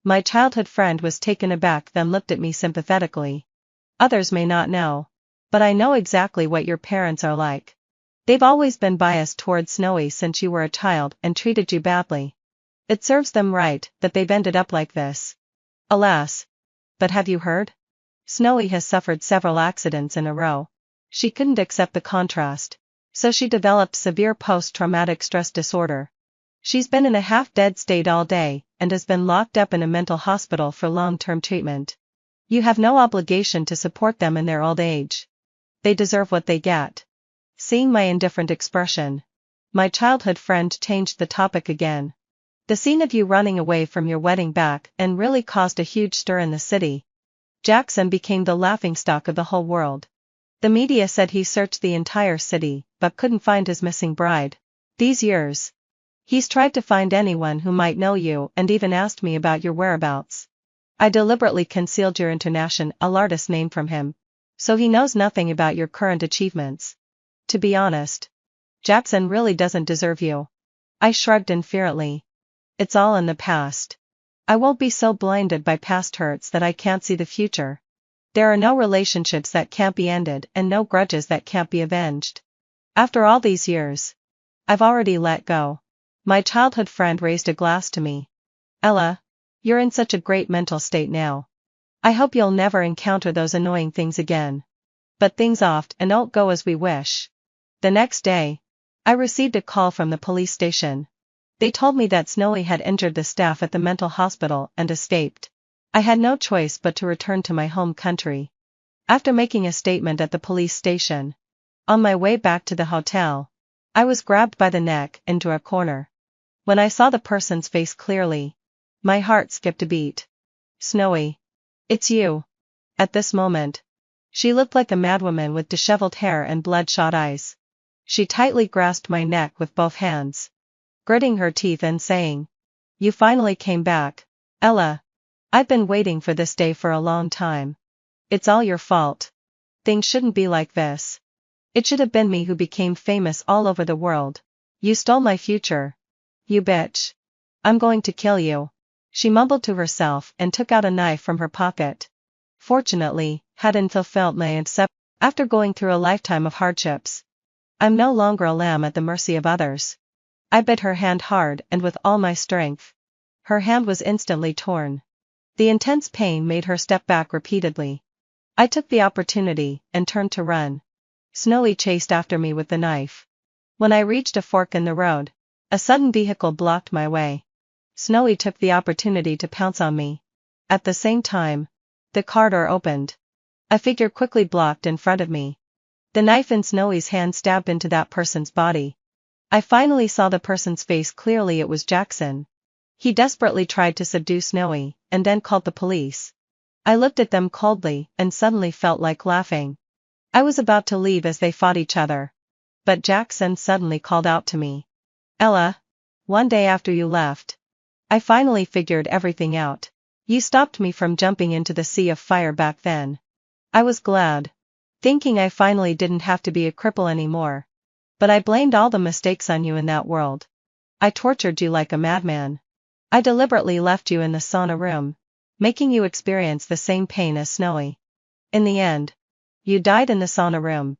My childhood friend was taken aback then looked at me sympathetically. Others may not know, but I know exactly what your parents are like. They've always been biased towards Snowy since you were a child and treated you badly. It serves them right that they've ended up like this. Alas. But have you heard? Snowy has suffered several accidents in a row. She couldn't accept the contrast, so she developed severe post-traumatic stress disorder. She's been in a half-dead state all day and has been locked up in a mental hospital for long-term treatment. You have no obligation to support them in their old age. They deserve what they get. Seeing my indifferent expression, my childhood friend changed the topic again. The scene of you running away from your wedding back and really caused a huge stir in the city. Jackson became the laughingstock of the whole world. The media said he searched the entire city but couldn't find his missing bride. These years, he's tried to find anyone who might know you and even asked me about your whereabouts. I deliberately concealed your international artist name from him, so he knows nothing about your current achievements. To be honest, Jackson really doesn't deserve you. I shrugged inferiorly. It's all in the past. I won't be so blinded by past hurts that I can't see the future. There are no relationships that can't be ended and no grudges that can't be avenged. After all these years, I've already let go. My childhood friend raised a glass to me. Ella, you're in such a great mental state now. I hope you'll never encounter those annoying things again. But things often don't go as we wish. The next day, I received a call from the police station. They told me that Snowy had injured the staff at the mental hospital and escaped. I had no choice but to return to my home country. After making a statement at the police station, on my way back to the hotel, I was grabbed by the neck into a corner. When I saw the person's face clearly, my heart skipped a beat. Snowy. It's you. At this moment, she looked like a madwoman with disheveled hair and bloodshot eyes. She tightly grasped my neck with both hands, gritting her teeth and saying, You finally came back, Ella. I've been waiting for this day for a long time. It's all your fault. Things shouldn't be like this. It should have been me who became famous all over the world. You stole my future. You bitch. I'm going to kill you. She mumbled to herself and took out a knife from her pocket. Fortunately, hadn't fulfilled my accept. After going through a lifetime of hardships, I'm no longer a lamb at the mercy of others. I bit her hand hard and with all my strength. Her hand was instantly torn. The intense pain made her step back repeatedly. I took the opportunity and turned to run. Snowy chased after me with the knife. When I reached a fork in the road, a sudden vehicle blocked my way. Snowy took the opportunity to pounce on me. At the same time, The car door opened. A figure quickly blocked in front of me. The knife in Snowy's hand stabbed into that person's body. I finally saw the person's face clearly. It was Jackson. He desperately tried to subdue Snowy, and then called the police. I looked at them coldly, and suddenly felt like laughing. I was about to leave as they fought each other. But Jackson suddenly called out to me. Ella. One day after you left. I finally figured everything out. You stopped me from jumping into the sea of fire back then. I was glad. Thinking I finally didn't have to be a cripple anymore. But I blamed all the mistakes on you in that world. I tortured you like a madman. I deliberately left you in the sauna room, making you experience the same pain as Snowy. In the end, you died in the sauna room.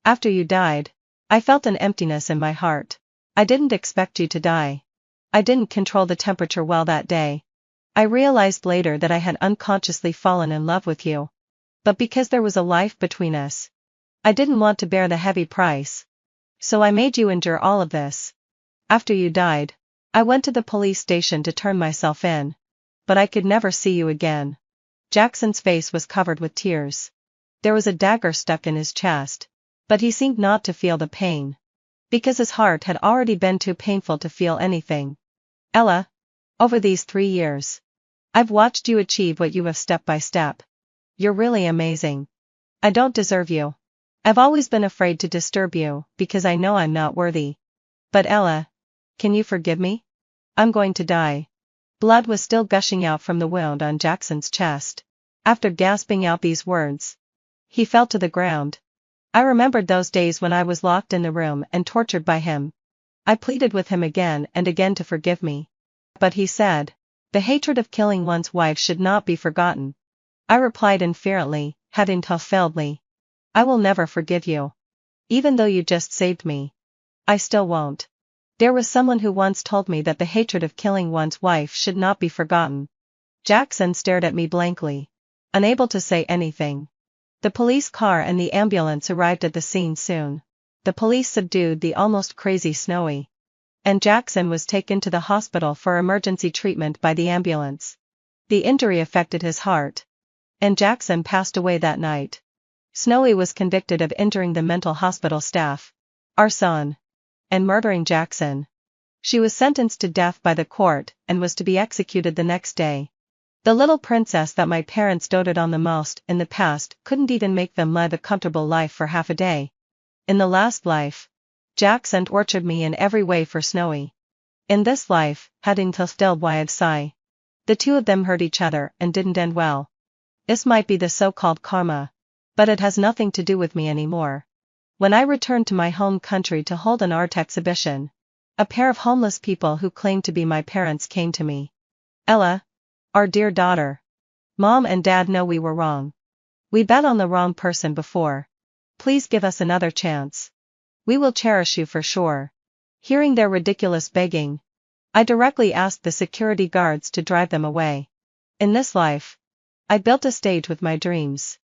After you died, I felt an emptiness in my heart. I didn't expect you to die. I didn't control the temperature well that day. I realized later that I had unconsciously fallen in love with you. But because there was a life between us, I didn't want to bear the heavy price. So I made you endure all of this. After you died, I went to the police station to turn myself in. But I could never see you again. Jackson's face was covered with tears. There was a dagger stuck in his chest. But he seemed not to feel the pain. Because his heart had already been too painful to feel anything. Ella. Over these 3 years, I've watched you achieve what you have step by step. You're really amazing. I don't deserve you. I've always been afraid to disturb you, because I know I'm not worthy. But Ella, can you forgive me? I'm going to die. Blood was still gushing out from the wound on Jackson's chest. After gasping out these words, he fell to the ground. I remembered those days when I was locked in the room and tortured by him. I pleaded with him again and again to forgive me. But he said, the hatred of killing one's wife should not be forgotten. I replied inferiorly, heartfeltly. I will never forgive you. Even though you just saved me. I still won't. There was someone who once told me that the hatred of killing one's wife should not be forgotten. Jackson stared at me blankly, unable to say anything. The police car and the ambulance arrived at the scene soon. The police subdued the almost crazy Snowy. And Jackson was taken to the hospital for emergency treatment by the ambulance. The injury affected his heart. And Jackson passed away that night. Snowy was convicted of injuring the mental hospital staff, arson, and murdering Jackson. She was sentenced to death by the court and was to be executed the next day. The little princess that my parents doted on the most in the past couldn't even make them live a comfortable life for half a day. In the last life, Jackson tortured me in every way for Snowy. In this life, still wide sigh. The two of them hurt each other and didn't end well. This might be the so-called karma. But it has nothing to do with me anymore. When I returned to my home country to hold an art exhibition, a pair of homeless people who claimed to be my parents came to me. Ella. Our dear daughter. Mom and Dad know we were wrong. We bet on the wrong person before. Please give us another chance. We will cherish you for sure. Hearing their ridiculous begging, I directly asked the security guards to drive them away. In this life, I built a stage with my dreams.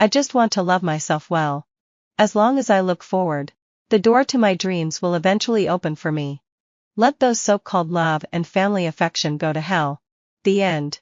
I just want to love myself well. As long as I look forward, the door to my dreams will eventually open for me. Let those so-called love and family affection go to hell. The end.